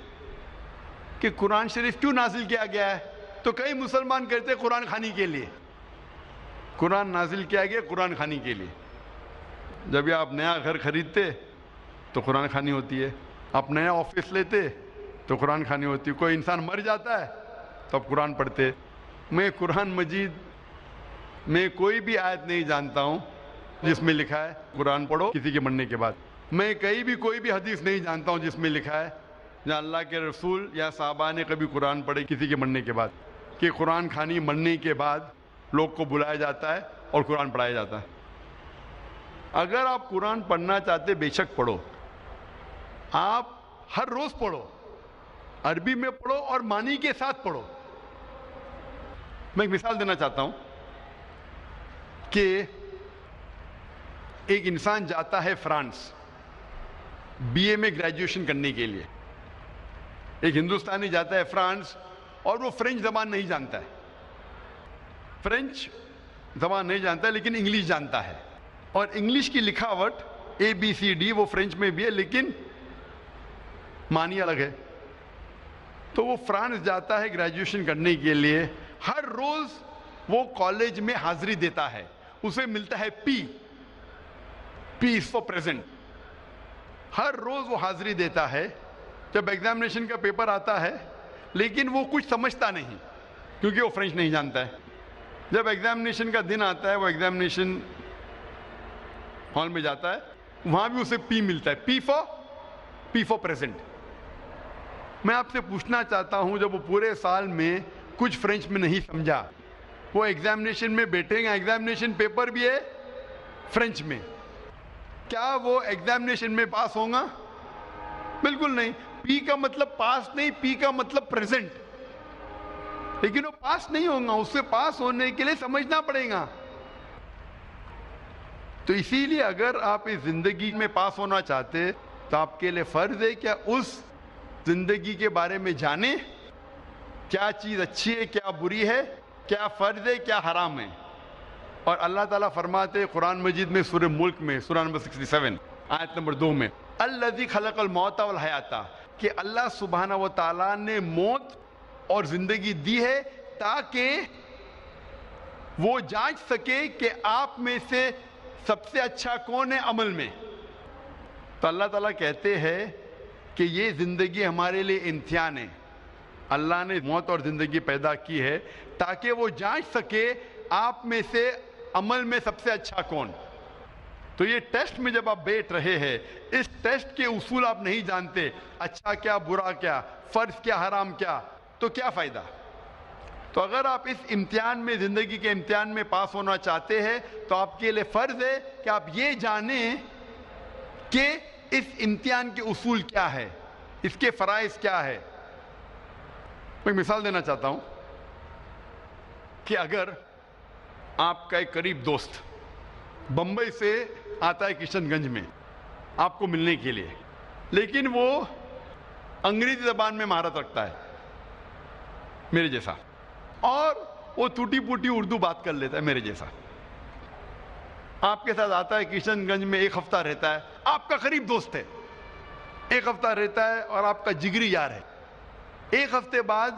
کہ قرآن شریف کیوں نازل کیا گیا ہے، تو کئی مسلمان کہتے ہیں قرآن خوانی کے لیے۔ قرآن نازل کیا گیا قرآن خوانی کے لیے۔ جب آپ نیا گھر خریدتے تو قرآن خوانی ہوتی ہے، آپ نیا آفس لیتے تو قرآن خوانی ہوتی ہے، کوئی انسان مر جاتا ہے تو آپ قرآن پڑھتے۔ میں قرآن مجید میں کوئی بھی آیت نہیں جانتا ہوں جس میں لکھا ہے قرآن پڑھو کسی کے مرنے کے بعد۔ میں کہیں بھی کوئی بھی حدیث نہیں جانتا ہوں جس میں لکھا ہے جہاں اللہ کے رسول یا صحابہ نے کبھی قرآن پڑھے کسی کے مرنے کے بعد، کہ قرآن خوانی مرنے کے بعد لوگ کو بلایا جاتا ہے اور قرآن پڑھایا جاتا ہے۔ اگر آپ قرآن پڑھنا چاہتے بے شک پڑھو، آپ ہر روز پڑھو، عربی میں پڑھو اور معنی کے ساتھ پڑھو۔ میں ایک مثال دینا چاہتا ہوں کہ ایک انسان جاتا ہے فرانس بی اے میں گریجویشن کرنے کے لیے۔ ایک ہندوستانی جاتا ہے فرانس اور وہ فرینچ زبان نہیں جانتا ہے، فرینچ زبان نہیں جانتا ہے لیکن انگلش جانتا ہے، اور انگلش کی لکھاوٹ ABCD وہ فرینچ میں بھی ہے لیکن معنی الگ ہے۔ تو وہ فرانس جاتا ہے گریجویشن کرنے کے لیے، ہر روز وہ کالج میں حاضری دیتا ہے، اسے ملتا ہے پی فور پریزنٹ، ہر روز وہ حاضری دیتا ہے۔ جب ایگزامینیشن کا پیپر آتا ہے لیکن وہ کچھ سمجھتا نہیں کیونکہ وہ فرینچ نہیں جانتا ہے۔ جب ایگزامینیشن کا دن آتا ہے وہ ایگزامینیشن ہال میں جاتا ہے، وہاں بھی اسے پی ملتا ہے، پی فور پریزنٹ۔ میں آپ سے پوچھنا چاہتا ہوں جب وہ پورے سال میں کچھ فرینچ میں نہیں سمجھا، وہ ایگزامینیشن میں بیٹھے گا، ایگزامینیشن پیپر بھی ہے فرینچ میں، کیا وہ ایگزامینیشن میں پاس ہوں گا؟ بالکل نہیں۔ پی کا مطلب پاس نہیں، پی کا مطلب پریزنٹ، لیکن وہ پاس نہیں ہوں گا، اسے پاس ہونے کے لیے سمجھنا پڑے گا۔ تو اسی لیے اگر آپ اس زندگی میں پاس ہونا چاہتے تو آپ کے لیے فرض ہے کہ اس زندگی کے بارے میں جانیں، کیا چیز اچھی ہے کیا بری ہے، کیا فرض ہے کیا حرام ہے۔ اور اللہ تعالیٰ فرماتے قرآن مجید میں سورہ ملک میں سورہ نمبر 67 آیت نمبر 2 میں، الذی خلق الموت والحیات، کہ اللہ سبحانہ و تعالیٰ نے موت اور زندگی دی ہے تاکہ وہ جانچ سکے کہ آپ میں سے سب سے اچھا کون ہے عمل میں۔ تو اللہ تعالیٰ کہتے ہیں کہ یہ زندگی ہمارے لیے امتحان ہے، اللہ نے موت اور زندگی پیدا کی ہے تاکہ وہ جانچ سکے آپ میں سے عمل میں سب سے اچھا کون۔ تو یہ ٹیسٹ میں جب آپ بیٹھ رہے ہیں، اس ٹیسٹ کے اصول آپ نہیں جانتے، اچھا کیا برا کیا، فرض کیا حرام کیا، تو کیا فائدہ؟ تو اگر آپ اس امتحان میں، زندگی کے امتحان میں پاس ہونا چاہتے ہیں تو آپ کے لیے فرض ہے کہ آپ یہ جانیں کہ اس امتحان کے اصول کیا ہے، اس کے فرائض کیا ہے۔ میں مثال دینا چاہتا ہوں کہ اگر آپ کا ایک قریب دوست بمبئی سے آتا ہے کشن گنج میں آپ کو ملنے کے لیے، لیکن وہ انگریزی زبان میں مہارت رکھتا ہے میرے جیسا، اور وہ ٹوٹی پوٹی اردو بات کر لیتا ہے میرے جیسا، آپ کے ساتھ آتا ہے کشن گنج میں، 1 ہفتہ رہتا ہے، آپ کا قریب دوست ہے، 1 ہفتہ رہتا ہے اور آپ کا جگری یار ہے۔ 1 ہفتے بعد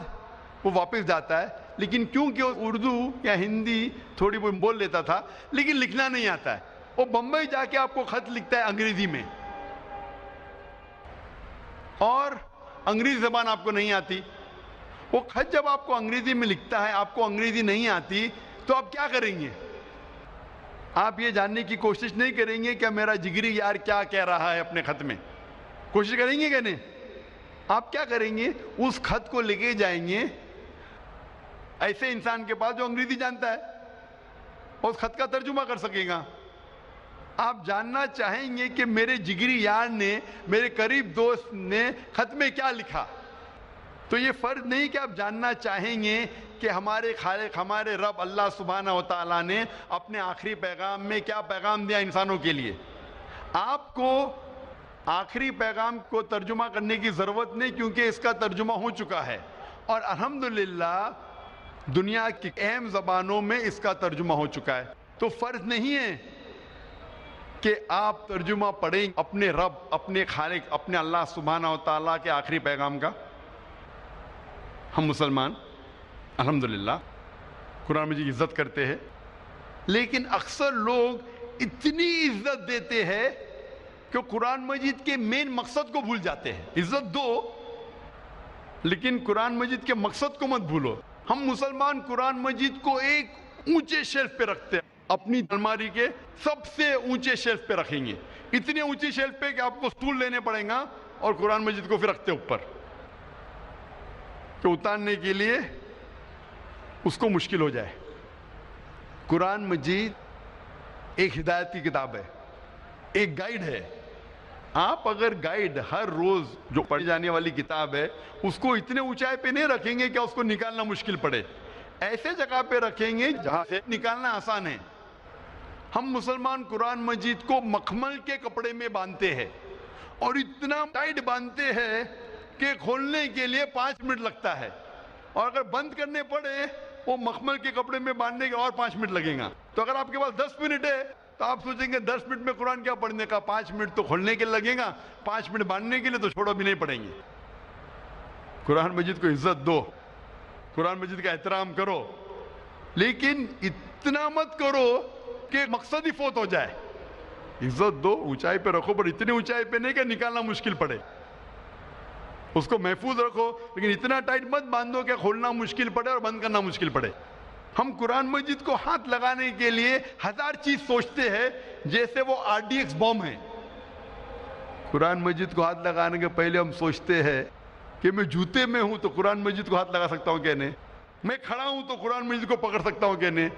وہ واپس جاتا ہے، لیکن کیونکہ وہ اردو یا ہندی تھوڑی بہت بول لیتا تھا لیکن لکھنا نہیں آتا ہے، وہ بمبئی جا کے آپ کو خط لکھتا ہے انگریزی میں، اور انگریزی زبان آپ کو نہیں آتی، وہ خط جب آپ کو انگریزی میں لکھتا ہے، آپ کو انگریزی نہیں آتی، تو آپ کیا کریں گے؟ آپ یہ جاننے کی کوشش نہیں کریں گے کہ میرا جگری یار کیا کہہ رہا ہے اپنے خط میں؟ کوشش کریں گے کہ نہیں؟ آپ کیا کریں گے؟ اس خط کو لے کے جائیں گے ایسے انسان کے پاس جو انگریزی جانتا ہے اور اس خط کا ترجمہ کر سکے گا۔ آپ جاننا چاہیں گے کہ میرے جگری یار نے، میرے قریب دوست نے خط میں کیا لکھا، تو یہ فرض نہیں کہ آپ جاننا چاہیں گے کہ ہمارے خالق، ہمارے رب اللہ سبحانہ و تعالیٰ نے اپنے آخری پیغام میں کیا پیغام دیا انسانوں کے لیے۔ آپ کو آخری پیغام کو ترجمہ کرنے کی ضرورت نہیں، کیونکہ اس کا ترجمہ ہو چکا ہے، اور الحمدللہ دنیا کی اہم زبانوں میں اس کا ترجمہ ہو چکا ہے۔ تو فرض نہیں ہے کہ آپ ترجمہ پڑھیں اپنے رب، اپنے خالق، اپنے اللہ سبحانہ و تعالیٰ کے آخری پیغام کا۔ ہم مسلمان الحمدللہ قرآن مجید کی عزت کرتے ہیں، لیکن اکثر لوگ اتنی عزت دیتے ہیں کہ قرآن مجید کے مین مقصد کو بھول جاتے ہیں۔ عزت دو، لیکن قرآن مجید کے مقصد کو مت بھولو۔ ہم مسلمان قرآن مجید کو ایک اونچے شیلف پہ رکھتے ہیں، اپنی الماری کے سب سے اونچے شیلف پہ رکھیں گے، اتنے اونچے شیلف پہ کہ آپ کو سٹول لینے پڑیں گا، اور قرآن مجید کو پھر رکھتے اوپر کہ اتارنے کے لیے اس کو مشکل ہو جائے۔ قرآن مجید ایک ہدایت کی کتاب ہے، ایک گائیڈ ہے۔ آپ اگر گائیڈ ہر روز جو پڑھی جانے والی کتاب ہے اس کو اتنے اونچائی پہ نہیں رکھیں گے کہ اس کو نکالنا مشکل پڑے، ایسے جگہ پہ رکھیں گے جہاں سے نکالنا آسان ہے۔ ہم مسلمان قرآن مجید کو مخمل کے کپڑے میں باندھتے ہیں، اور اتنا ٹائٹ باندھتے ہیں کہ کھولنے کے لیے 5 منٹ لگتا ہے، اور اگر بند کرنے پڑے وہ مخمل کے کپڑے میں باندھنے کے اور 5 منٹ لگیں گا۔ تو اگر آپ کے پاس 10 منٹ ہے تو آپ سوچیں گے 10 منٹ میں قرآن کیا پڑھنے کا، 5 منٹ تو کھولنے کے لگے گا، 5 منٹ باندھنے کے لیے تو چھوڑو بھی نہیں پڑیں گے۔ قرآن مجید کو عزت دو، قرآن مجید کا احترام کرو، لیکن اتنا مت کرو کہ مقصد ہی فوت ہو جائے۔ عزت دو، اونچائی پہ رکھو، پر اتنی اونچائی پہ نہیں کہ نکالنا مشکل پڑے۔ اس کو محفوظ رکھو، لیکن اتنا ٹائٹ مت باندھو کہ کھولنا مشکل پڑے اور بند کرنا مشکل پڑے۔ ہم قرآن مجید کو ہاتھ لگانے کے لیے 1000 چیز سوچتے ہیں، جیسے وہ RDX بم ہے۔ قرآن مجید کو ہاتھ لگانے کے پہلے ہم سوچتے ہیں کہ میں جوتے میں ہوں تو قرآن مجید کو ہاتھ لگا سکتا ہوں کہ نہیں، میں کھڑا ہوں تو قرآن مجید کو پکڑ سکتا ہوں کہ نہیں،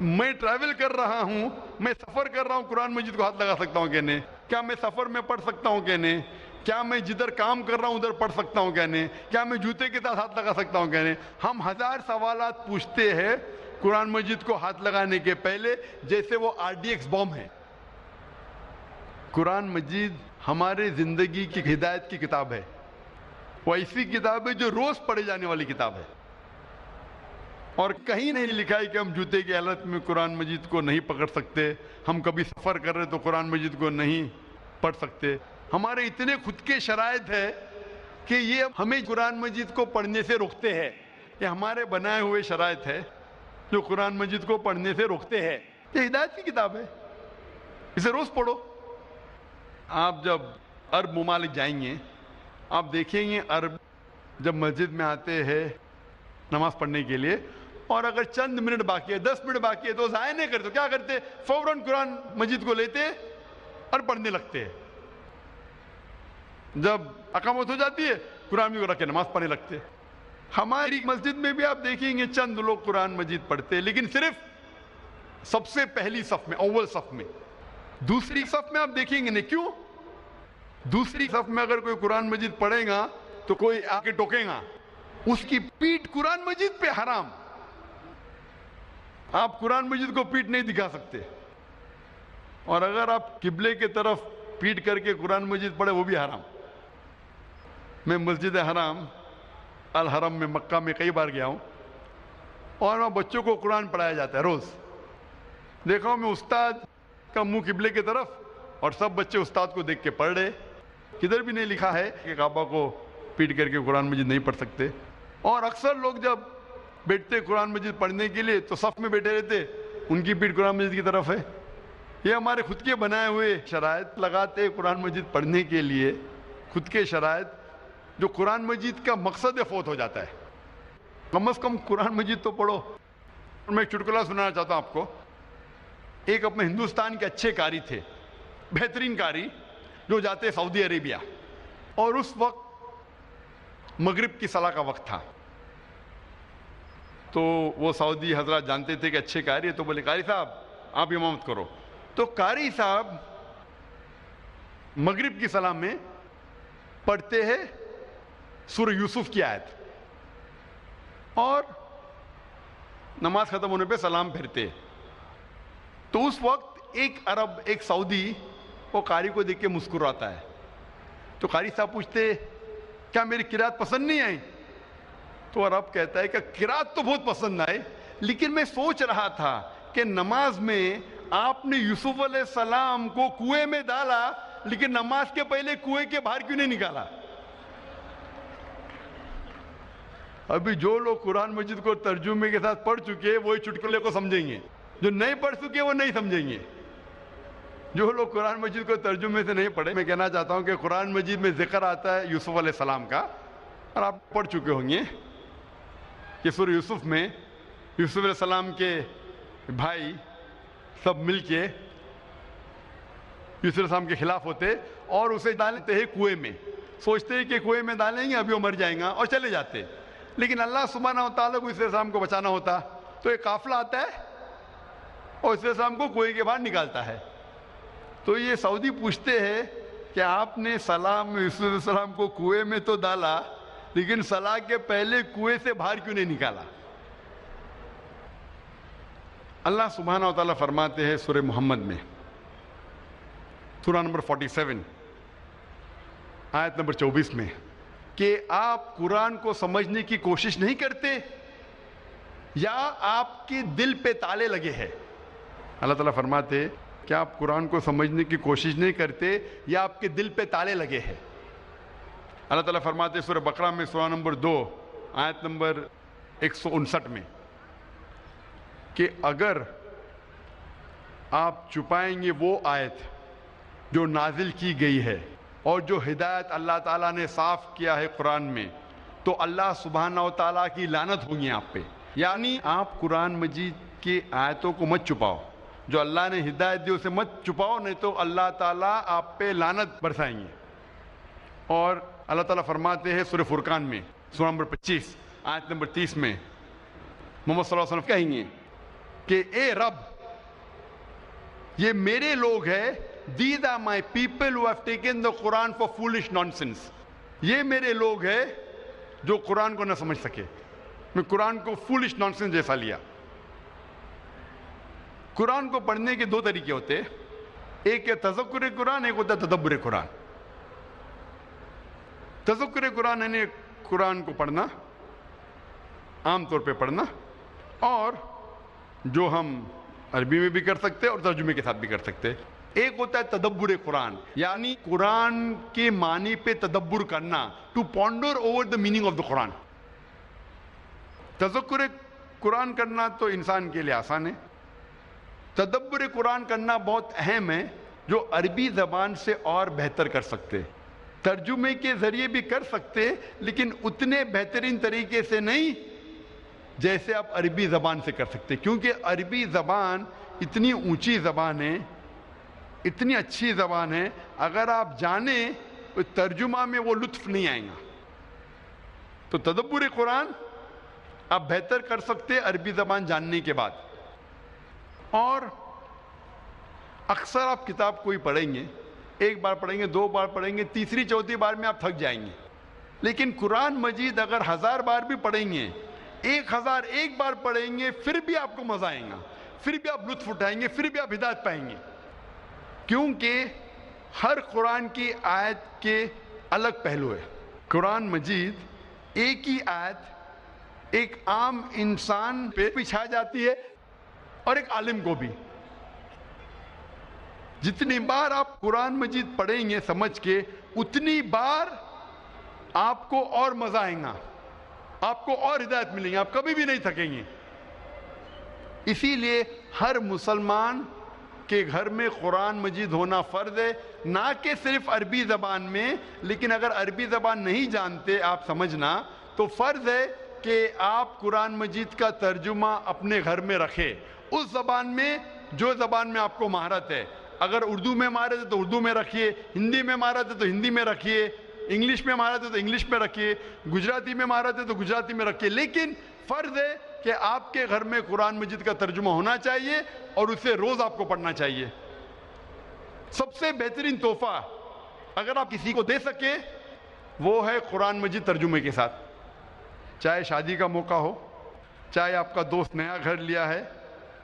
میں ٹریول کر رہا ہوں، میں سفر کر رہا ہوں، قرآن مجید کو ہاتھ لگا سکتا ہوں کہ نہیں، کیا میں سفر میں پڑھ سکتا ہوں کہ نہیں، کیا میں جدھر کام کر رہا ہوں ادھر پڑھ سکتا ہوں کہ نہیں، کیا میں جوتے کے ساتھ ہاتھ لگا سکتا ہوں کہ نہیں۔ ہم 1000 سوالات پوچھتے ہیں قرآن مجید کو ہاتھ لگانے کے پہلے، جیسے وہ RDX بم ہے۔ قرآن مجید ہمارے زندگی کی ہدایت کی کتاب ہے، وہ ایسی کتاب ہے جو روز پڑھی جانے والی کتاب ہے، اور کہیں نہیں لکھا ہے کہ ہم جوتے کی حالت میں قرآن مجید کو نہیں پکڑ سکتے، ہم کبھی سفر کر رہے تو قرآن مجید کو نہیں پڑھ سکتے۔ ہمارے اتنے خود کے شرائط ہے کہ یہ ہمیں قرآن مجید کو پڑھنے سے روکتے ہیں، یہ ہمارے بنائے ہوئے شرائط ہے جو قرآن مجید کو پڑھنے سے روکتے ہیں۔ یہ ہدایت کی کتاب ہے، اسے روز پڑھو۔ آپ جب عرب ممالک جائیں گے، آپ دیکھیں گے عرب جب مسجد میں آتے ہیں نماز پڑھنے کے لیے، اور اگر چند منٹ باقی ہے، 10 منٹ باقی ہے، تو ضائع نہیں کرتے، کیا کرتے؟ فوراً قرآن مجید کو لیتے اور پڑھنے لگتے ہیں۔ جب اقامت ہو جاتی ہے قرآن مجید کو رکھ کے نماز پڑھنے لگتے ہیں۔ ہماری مسجد میں بھی آپ دیکھیں گے چند لوگ قرآن مجید پڑھتے ہیں، لیکن صرف سب سے پہلی صف میں، اول صف میں۔ دوسری صف میں آپ دیکھیں گے نہیں، کیوں؟ دوسری صف میں اگر کوئی قرآن مجید پڑھے گا تو کوئی آ کے ٹوکے گا، اس کی پیٹھ قرآن مجید پہ حرام۔ آپ قرآن مجید کو پیٹھ نہیں دکھا سکتے، اور اگر آپ قبلے کی طرف پیٹھ کر کے قرآن مجید پڑھے وہ بھی حرام۔ میں مسجد حرام الحرم میں مکہ میں کئی بار گیا ہوں، اور وہاں بچوں کو قرآن پڑھایا جاتا ہے روز۔ دیکھا ہوں میں استاد کا منہ قبلے کی طرف، اور سب بچے استاد کو دیکھ کے پڑھ رہے، کدھر بھی نہیں لکھا ہے کہ کعبہ کو پیٹ کر کے قرآن مجید نہیں پڑھ سکتے۔ اور اکثر لوگ جب بیٹھتے قرآن مجید پڑھنے کے لیے تو صف میں بیٹھے رہتے، ان کی پیٹ قرآن مجید کی طرف ہے۔ یہ ہمارے خود کے بنائے ہوئے شرائط لگاتے قرآن مجید پڑھنے کے لیے، خود کے شرائط جو قرآن مجید کا مقصد فوت ہو جاتا ہے۔ کم از کم قرآن مجید تو پڑھو. میں ایک چٹکلا سنانا چاہتا ہوں آپ کو. ایک اپنے ہندوستان کے اچھے قاری تھے, بہترین قاری, جو جاتے سعودی عربیہ, اور اس وقت مغرب کی صلاح کا وقت تھا. تو وہ سعودی حضرات جانتے تھے کہ اچھے قاری ہے, تو بولے قاری صاحب آپ امامت کرو. تو قاری صاحب مغرب کی صلاح میں پڑھتے ہیں سورہ یوسف کی آیت, اور نماز ختم ہونے پہ سلام پھرتے. تو اس وقت ایک عرب, ایک سعودی, وہ قاری کو دیکھ کے مسکراتا ہے. تو قاری صاحب پوچھتے کیا میری قرات پسند نہیں آئی؟ تو عرب کہتا ہے کہ قرات تو بہت پسند آئے, لیکن میں سوچ رہا تھا کہ نماز میں آپ نے یوسف علیہ السلام کو کنویں میں ڈالا, لیکن نماز کے پہلے کنویں کے باہر کیوں نہیں نکالا؟ ابھی جو لوگ قرآن مجید کو ترجمے کے ساتھ پڑھ چکے وہی چٹکلے کو سمجھیں گے, جو نہیں پڑھ چکے وہ نہیں سمجھیں گے. جو لوگ قرآن مجید کو ترجمے سے نہیں پڑھے, میں کہنا چاہتا ہوں کہ قرآن مجید میں ذکر آتا ہے یوسف علیہ السلام کا, اور آپ پڑھ چکے ہوں گے کہ سورہ یوسف میں یوسف علیہ السلام کے بھائی سب مل کے یوسف علیہ السلام کے خلاف ہوتے اور اسے ڈالتے ہیں کنویں میں. سوچتے ہیں کہ کنویں میں ڈالیں گے ابھی وہ مر جائیں گا, اور چلے جاتے. لیکن اللہ سبحانہ و تعالیٰ کو یوسف علیہ السلام کو بچانا ہوتا, تو ایک قافلہ آتا ہے اور یوسف علیہ السلام کو کنویں کے باہر نکالتا ہے. تو یہ سعودی پوچھتے ہیں کہ آپ نے سلام یوسف علیہ السلام کو کنویں میں تو ڈالا, لیکن صلاح کے پہلے کنویں سے باہر کیوں نہیں نکالا؟ اللہ سبحانہ و تعالیٰ فرماتے ہیں سورہ محمد میں, سورہ نمبر 47 آیت نمبر 24 میں, کہ آپ قرآن کو سمجھنے کی کوشش نہیں کرتے یا آپ کے دل پہ تالے لگے ہیں. اللہ تعالیٰ فرماتے ہیں کہ آپ قرآن کو سمجھنے کی کوشش نہیں کرتے یا آپ کے دل پہ تالے لگے ہیں. اللہ تعالیٰ فرماتے ہیں سورہ بقرہ میں سورہ نمبر 2 آیت نمبر 159 میں کہ اگر آپ چھپائیں گے وہ آیت جو نازل کی گئی ہے اور جو ہدایت اللہ تعالیٰ نے صاف کیا ہے قرآن میں, تو اللہ سبحانہ و تعالیٰ کی لعنت ہوگی آپ پہ. یعنی آپ قرآن مجید کی آیتوں کو مت چھپاؤ, جو اللہ نے ہدایت دی اسے مت چھپاؤ, نہیں تو اللہ تعالیٰ آپ پہ لعنت برسائیں گے. اور اللہ تعالیٰ فرماتے ہیں سورہ فرقان میں سورہ نمبر 25 آیت نمبر 30 میں محمد صلی اللہ علیہ وسلم کہیں گے کہ اے رب, یہ میرے لوگ ہیں, these are my people who have taken the Quran for foolish nonsense. یہ میرے لوگ ہیں جو قرآن کو نہ سمجھ سکے. میں قرآن کو فولش نانسنس جیسا لیا. قرآن کو پڑھنے کے 2 طریقے ہوتے ہیں, ایک ہے تذکر قرآن, ایک ہوتا ہے تدبر قرآن. تذکر قرآن یعنی قرآن کو پڑھنا, عام طور پہ پڑھنا, اور جو ہم عربی میں بھی کر سکتے اور ترجمے کے ساتھ بھی کر سکتے. ایک ہوتا ہے تدبر قرآن, یعنی قرآن کے معنی پہ تدبر کرنا, to ponder over the meaning of the Quran. تذکر قرآن کرنا تو انسان کے لیے آسان ہے, تدبر قرآن کرنا بہت اہم ہے, جو عربی زبان سے اور بہتر کر سکتے, ترجمے کے ذریعے بھی کر سکتے, لیکن اتنے بہترین طریقے سے نہیں جیسے آپ عربی زبان سے کر سکتے, کیونکہ عربی زبان اتنی اونچی زبان ہے, اتنی اچھی زبان ہے, اگر آپ جانیں تو ترجمہ میں وہ لطف نہیں آئے گا. تو تدبر قرآن آپ بہتر کر سکتے عربی زبان جاننے کے بعد. اور اکثر آپ کتاب کوئی پڑھیں گے, ایک بار پڑھیں گے, 2 بار پڑھیں گے, تیسری چوتھی بار میں آپ تھک جائیں گے. لیکن قرآن مجید اگر 1000 بار بھی پڑھیں گے, 1001 بار پڑھیں گے, پھر بھی آپ کو مزہ آئے گا, پھر بھی آپ لطف اٹھائیں گے, پھر بھی آپ ہدایت پائیں گے. کیونکہ ہر قرآن کی آیت کے الگ پہلو ہے. قرآن مجید ایک ہی آیت ایک عام انسان پہ بھی چھا جاتی ہے اور ایک عالم کو بھی. جتنی بار آپ قرآن مجید پڑھیں گے سمجھ کے, اتنی بار آپ کو اور مزہ آئے گا, آپ کو اور ہدایت ملیں گی, آپ کبھی بھی نہیں تھکیں گے. اسی لیے ہر مسلمان کے گھر میں قرآن مجید ہونا فرض ہے, نہ کہ صرف عربی زبان میں, لیکن اگر عربی زبان نہیں جانتے آپ سمجھنا, تو فرض ہے کہ آپ قرآن مجید کا ترجمہ اپنے گھر میں رکھیں، اس زبان میں جو زبان میں آپ کو مہارت ہے۔ اگر اردو میں مہارت ہے تو اردو میں رکھیے، ہندی میں مہارت ہے تو ہندی میں رکھیے، انگلش میں مہارت ہے تو انگلش میں رکھیے، گجراتی میں مہارت ہے تو گجراتی میں رکھیے، لیکن فرض ہے کہ آپ کے گھر میں قرآن مجید کا ترجمہ ہونا چاہیے اور اسے روز آپ کو پڑھنا چاہیے۔ سب سے بہترین تحفہ اگر آپ کسی کو دے سکے وہ ہے قرآن مجید ترجمے کے ساتھ، چاہے شادی کا موقع ہو، چاہے آپ کا دوست نیا گھر لیا ہے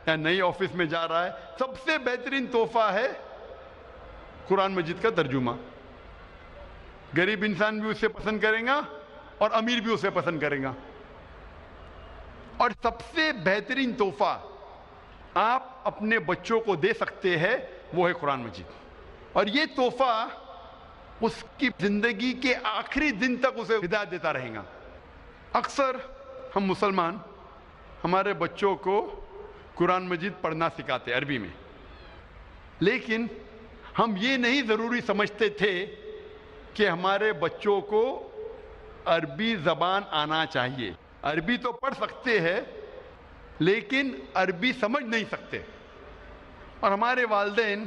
یا نئی آفس میں جا رہا ہے، سب سے بہترین تحفہ ہے قرآن مجید کا ترجمہ۔ غریب انسان بھی اسے پسند کرے گا اور امیر بھی اسے پسند کرے گا۔ اور سب سے بہترین تحفہ آپ اپنے بچوں کو دے سکتے ہیں وہ ہے قرآن مجید، اور یہ تحفہ اس کی زندگی کے آخری دن تک اسے ہدایت دیتا رہے گا۔ اکثر ہم مسلمان ہمارے بچوں کو قرآن مجید پڑھنا سکھاتے عربی میں، لیکن ہم یہ نہیں ضروری سمجھتے تھے کہ ہمارے بچوں کو عربی زبان آنا چاہیے۔ عربی تو پڑھ سکتے ہیں لیکن عربی سمجھ نہیں سکتے، اور ہمارے والدین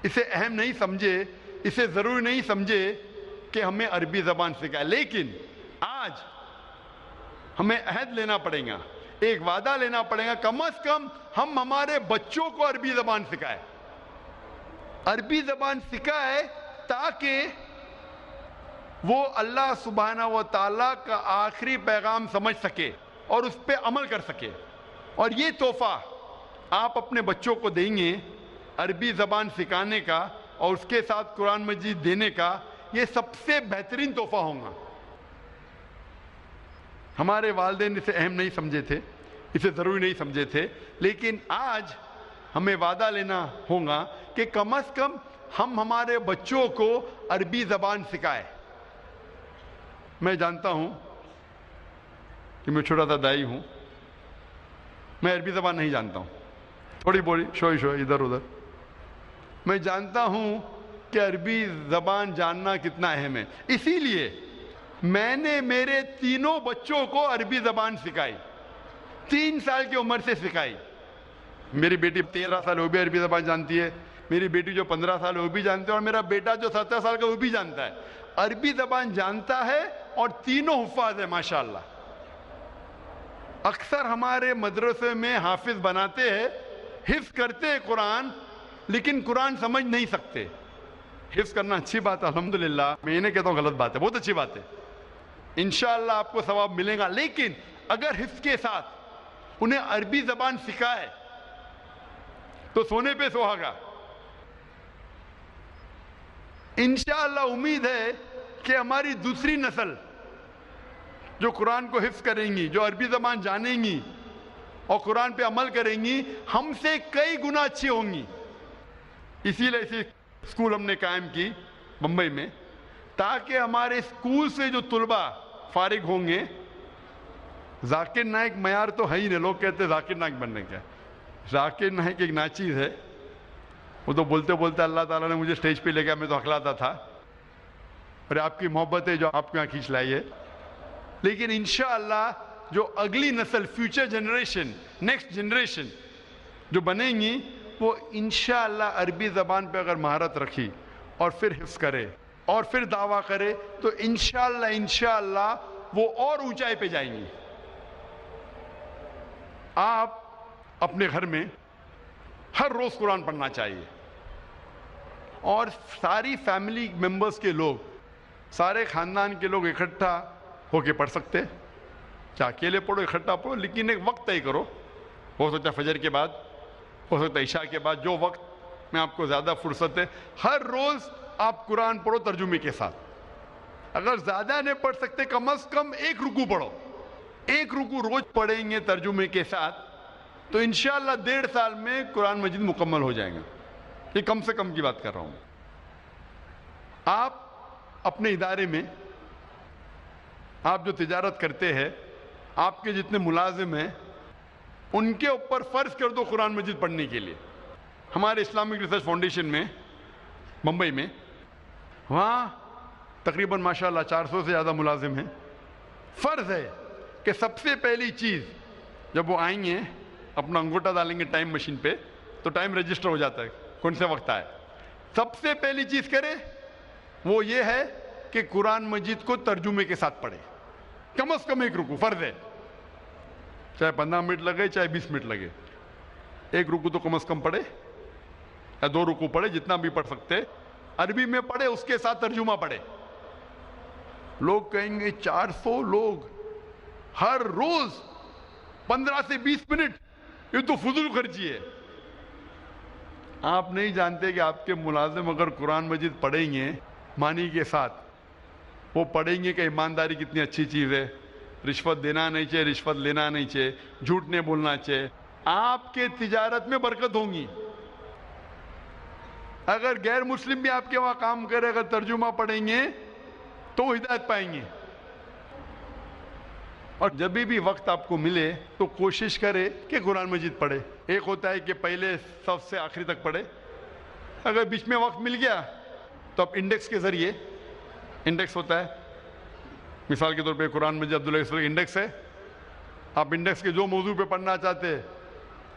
اسے اہم نہیں سمجھے، اسے ضروری نہیں سمجھے کہ ہمیں عربی زبان سکھائے۔ لیکن آج ہمیں عہد لینا پڑے گا، ایک وعدہ لینا پڑے گا، کم از کم ہم ہمارے بچوں کو عربی زبان سکھائے، عربی زبان سکھائے تاکہ وہ اللہ سبحانہ و تعالیٰ کا آخری پیغام سمجھ سکے اور اس پہ عمل کر سکے۔ اور یہ تحفہ آپ اپنے بچوں کو دیں گے عربی زبان سکھانے کا اور اس کے ساتھ قرآن مجید دینے کا، یہ سب سے بہترین تحفہ ہوگا۔ ہمارے والدین اسے اہم نہیں سمجھے تھے، اسے ضروری نہیں سمجھے تھے، لیکن آج ہمیں وعدہ لینا ہوگا کہ کم از کم ہم ہمارے بچوں کو عربی زبان سکھائے۔ میں جانتا ہوں کہ میں چھوٹا سا دائی ہوں، میں عربی زبان نہیں جانتا ہوں، تھوڑی بولی شوئی ادھر ادھر۔ میں جانتا ہوں کہ عربی زبان جاننا کتنا اہم ہے، اسی لیے میں نے میرے تینوں بچوں کو عربی زبان سکھائی، 3 سال کی عمر سے سکھائی۔ میری بیٹی 13 سال وہ بھی عربی زبان جانتی ہے، میری بیٹی جو 15 سال وہ بھی جانتی ہے، اور میرا بیٹا جو 17 سال کا وہ بھی جانتا ہے، عربی زبان جانتا ہے، اور تینوں حفاظ ہیں ماشاءاللہ۔ اکثر ہمارے مدرسے میں حافظ بناتے ہیں، حفظ کرتے ہیں قرآن، لیکن قرآن سمجھ نہیں سکتے۔ حفظ کرنا اچھی بات ہے الحمدللہ، میں یہ نہیں کہتا ہوں غلط بات ہے، بہت اچھی بات ہے، انشاءاللہ آپ کو ثواب ملے گا، لیکن اگر حفظ کے ساتھ انہیں عربی زبان سکھائے تو سونے پہ سہاگا۔ انشاءاللہ امید ہے کہ ہماری دوسری نسل جو قرآن کو حفظ کریں گی، جو عربی زبان جانیں گی اور قرآن پہ عمل کریں گی، ہم سے کئی گنا اچھی ہوں گی۔ اسی لیے اسی اسکول ہم نے قائم کی بمبئی میں، تاکہ ہمارے اسکول سے جو طلباء فارغ ہوں گے، ذاکر نائک معیار تو ہے ہی نہیں، لوگ کہتے ہیں ذاکر نائک بننے کا، ذاکر نائک ایک ناچیز ہے، وہ تو بولتے بولتے اللہ تعالیٰ نے مجھے اسٹیج پہ لے گیا، میں تو ہکلاتا تھا، اور آپ کی محبت ہے جو آپ کو یہاں کھینچ لائی ہے۔ لیکن انشاءاللہ جو اگلی نسل، فیوچر جنریشن، نیکسٹ جنریشن جو بنیں گی، وہ انشاءاللہ عربی زبان پہ اگر مہارت رکھی اور پھر حفظ کرے اور پھر دعویٰ کرے تو انشاءاللہ وہ اور اونچائی پہ جائیں گی۔ آپ اپنے گھر میں ہر روز قرآن پڑھنا چاہیے، اور ساری فیملی ممبرز کے لوگ، سارے خاندان کے لوگ اکٹھا ہو کے پڑھ سکتے، چاہے اکیلے پڑھو اکٹھا پڑھو، لیکن ایک وقت طے کرو، ہو سکتا ہے فجر کے بعد، ہو سکتا ہے عشاء کے بعد، جو وقت میں آپ کو زیادہ فرصت ہے، ہر روز آپ قرآن پڑھو ترجمے کے ساتھ۔ اگر زیادہ نہیں پڑھ سکتے کم از کم ایک رکوع پڑھو، ایک رکوع روز پڑھیں گے ترجمے کے ساتھ تو انشاءاللہ 1.5 سال میں قرآن مجید مکمل ہو جائے گا۔ یہ کم سے کم کی بات کر رہا ہوں۔ آپ اپنے ادارے میں، آپ جو تجارت کرتے ہیں، آپ کے جتنے ملازم ہیں، ان کے اوپر فرض کر دو قرآن مجید پڑھنے کے لیے۔ ہمارے اسلامک ریسرچ فاؤنڈیشن میں ممبئی میں، وہاں تقریباً ماشاءاللہ 400 سے زیادہ ملازم ہیں۔ فرض ہے کہ سب سے پہلی چیز جب وہ آئیں گے اپنا انگوٹھا ڈالیں گے ٹائم مشین پہ تو ٹائم رجسٹر ہو جاتا ہے کون سے وقت آئے. سب سے پہلی چیز کرے وہ یہ ہے کہ قرآن مجید کو ترجمے کے ساتھ پڑھے. کم از کم ایک رکوع فرض ہے, چاہے 15 منٹ لگے چاہے 20 منٹ لگے, ایک رکوع تو کم از کم پڑھے یا 2 رکوع پڑھے, جتنا بھی پڑھ سکتے. عربی میں پڑھے, اس کے ساتھ ترجمہ پڑھے. لوگ کہیں گے 400 لوگ ہر روز 15 سے 20 منٹ, یہ تو فضول خرچی ہے. آپ نہیں جانتے کہ آپ کے ملازم اگر قرآن مجید پڑھیں گے معنی کے ساتھ, وہ پڑھیں گے کہ ایمانداری کتنی اچھی چیز ہے, رشوت دینا نہیں چاہیے, رشوت لینا نہیں چاہیے, جھوٹ نہیں بولنا چاہیے, آپ کے تجارت میں برکت ہوں گی. اگر غیر مسلم بھی آپ کے وہاں کام کرے, اگر ترجمہ پڑھیں گے تو وہ ہدایت پائیں گے. اور جب بھی وقت آپ کو ملے تو کوشش کرے کہ قرآن مجید پڑھے. ایک ہوتا ہے کہ پہلے صف سے آخری تک پڑھے, اگر بیچ میں وقت مل گیا تو آپ انڈیکس کے ذریعے, انڈیکس ہوتا ہے مثال کے طور پہ قرآن مجید عبداللہ انڈیکس ہے, آپ انڈیکس کے جو موضوع پہ پڑھنا چاہتے ہیں,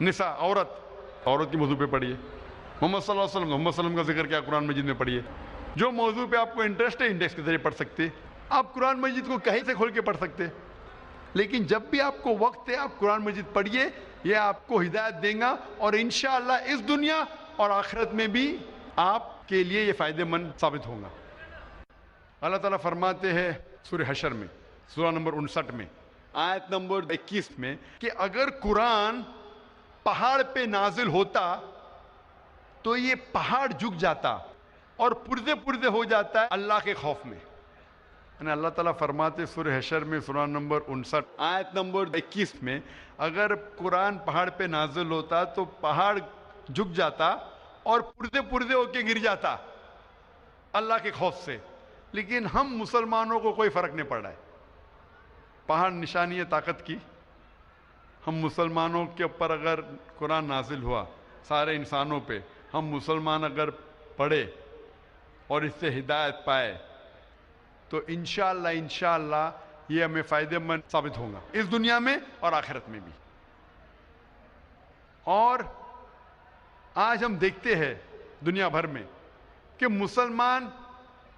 نساء عورت کی موضوع پہ پڑھیے, محمد صلی اللہ علیہ وسلم محمد صلی اللہ علیہ وسلم کا ذکر کیا قرآن مجید میں پڑھیے. جو موضوع پہ آپ کو انٹرسٹ ہے انڈیکس کے ذریعے پڑھ سکتے. آپ قرآن مجید کو کہیں سے کھول کے پڑھ سکتے, لیکن جب بھی آپ کو وقت ہے آپ قرآن مجید پڑھیے, یہ آپ کو ہدایت دیں گا اور انشاءاللہ اس دنیا اور آخرت میں بھی آپ کے لیے یہ فائدہ مند ثابت ہوگا. اللہ تعالیٰ فرماتے ہیں سورہ حشر میں سورہ نمبر 59 میں آیت نمبر 21 میں کہ اگر قرآن پہاڑ پہ نازل ہوتا تو یہ پہاڑ جھک جاتا اور پردے ہو جاتا ہے اللہ کے خوف میں. یعنی اللہ تعالیٰ فرماتے سورہ حشر میں سورہ نمبر 59 آیت نمبر 21 میں اگر قرآن پہاڑ پہ نازل ہوتا تو پہاڑ جھک جاتا اور پردے ہو کے گر جاتا اللہ کے خوف سے. لیکن ہم مسلمانوں کو کوئی فرق نہیں پڑ رہا ہے. پہاڑ نشانی ہے طاقت کی. ہم مسلمانوں کے اوپر اگر قرآن نازل ہوا سارے انسانوں پہ, ہم مسلمان اگر پڑھے اور اس سے ہدایت پائے تو انشاءاللہ یہ ہمیں فائدہ مند ثابت ہوگا اس دنیا میں اور آخرت میں بھی. اور آج ہم دیکھتے ہیں دنیا بھر میں کہ مسلمان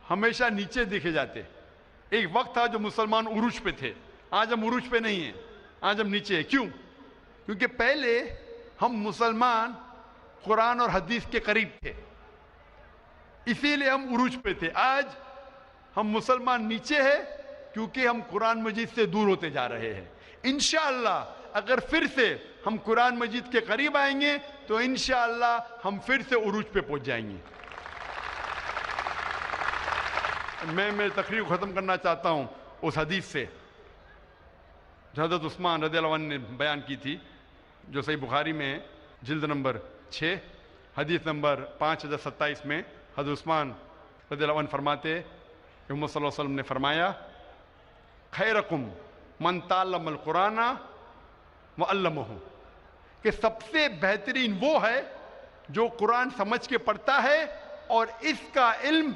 ہمیشہ نیچے دیکھے جاتے. ایک وقت تھا جو مسلمان عروج پہ تھے, آج ہم عروج پہ نہیں ہیں, آج ہم نیچے ہیں. کیوں؟ کیونکہ پہلے ہم مسلمان قرآن اور حدیث کے قریب تھے, اسی لیے ہم عروج پہ تھے. آج ہم مسلمان نیچے ہیں کیونکہ ہم قرآن مجید سے دور ہوتے جا رہے ہیں. انشاءاللہ اگر پھر سے ہم قرآن مجید کے قریب آئیں گے تو انشاءاللہ ہم پھر سے عروج پہ پہنچ جائیں گے. میں میری تقریر کو ختم کرنا چاہتا ہوں اس حدیث سے جو حضرت عثمان رضی اللہ عنہ نے بیان کی تھی, جو صحیح بخاری میں ہے, جلد نمبر 6 حدیث نمبر 5027 میں حضرت عثمان رضی اللہ عنہ فرماتے کہ محمد صلی اللہ علیہ وسلم نے فرمایا خیرکم من تعلم القرآن وعلمہ, کہ سب سے بہترین وہ ہے جو قرآن سمجھ کے پڑھتا ہے اور اس کا علم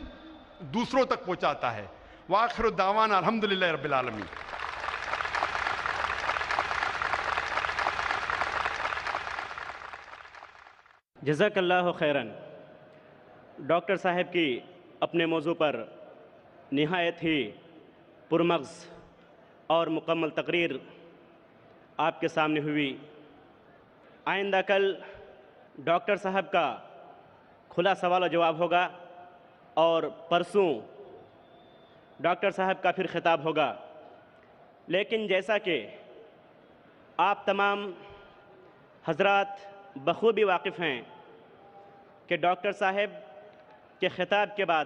دوسروں تک پہنچاتا ہے. وآخر دعوانا الحمدللہ رب العالمین. جزاک اللہ خیراً. ڈاکٹر صاحب کی اپنے موضوع پر نہایت ہی پرمغز اور مکمل تقریر آپ کے سامنے ہوئی. آئندہ کل ڈاکٹر صاحب کا کھلا سوال و جواب ہوگا اور پرسوں ڈاکٹر صاحب کا پھر خطاب ہوگا. لیکن جیسا کہ آپ تمام حضرات بخوبی واقف ہیں کہ ڈاکٹر صاحب کے خطاب کے بعد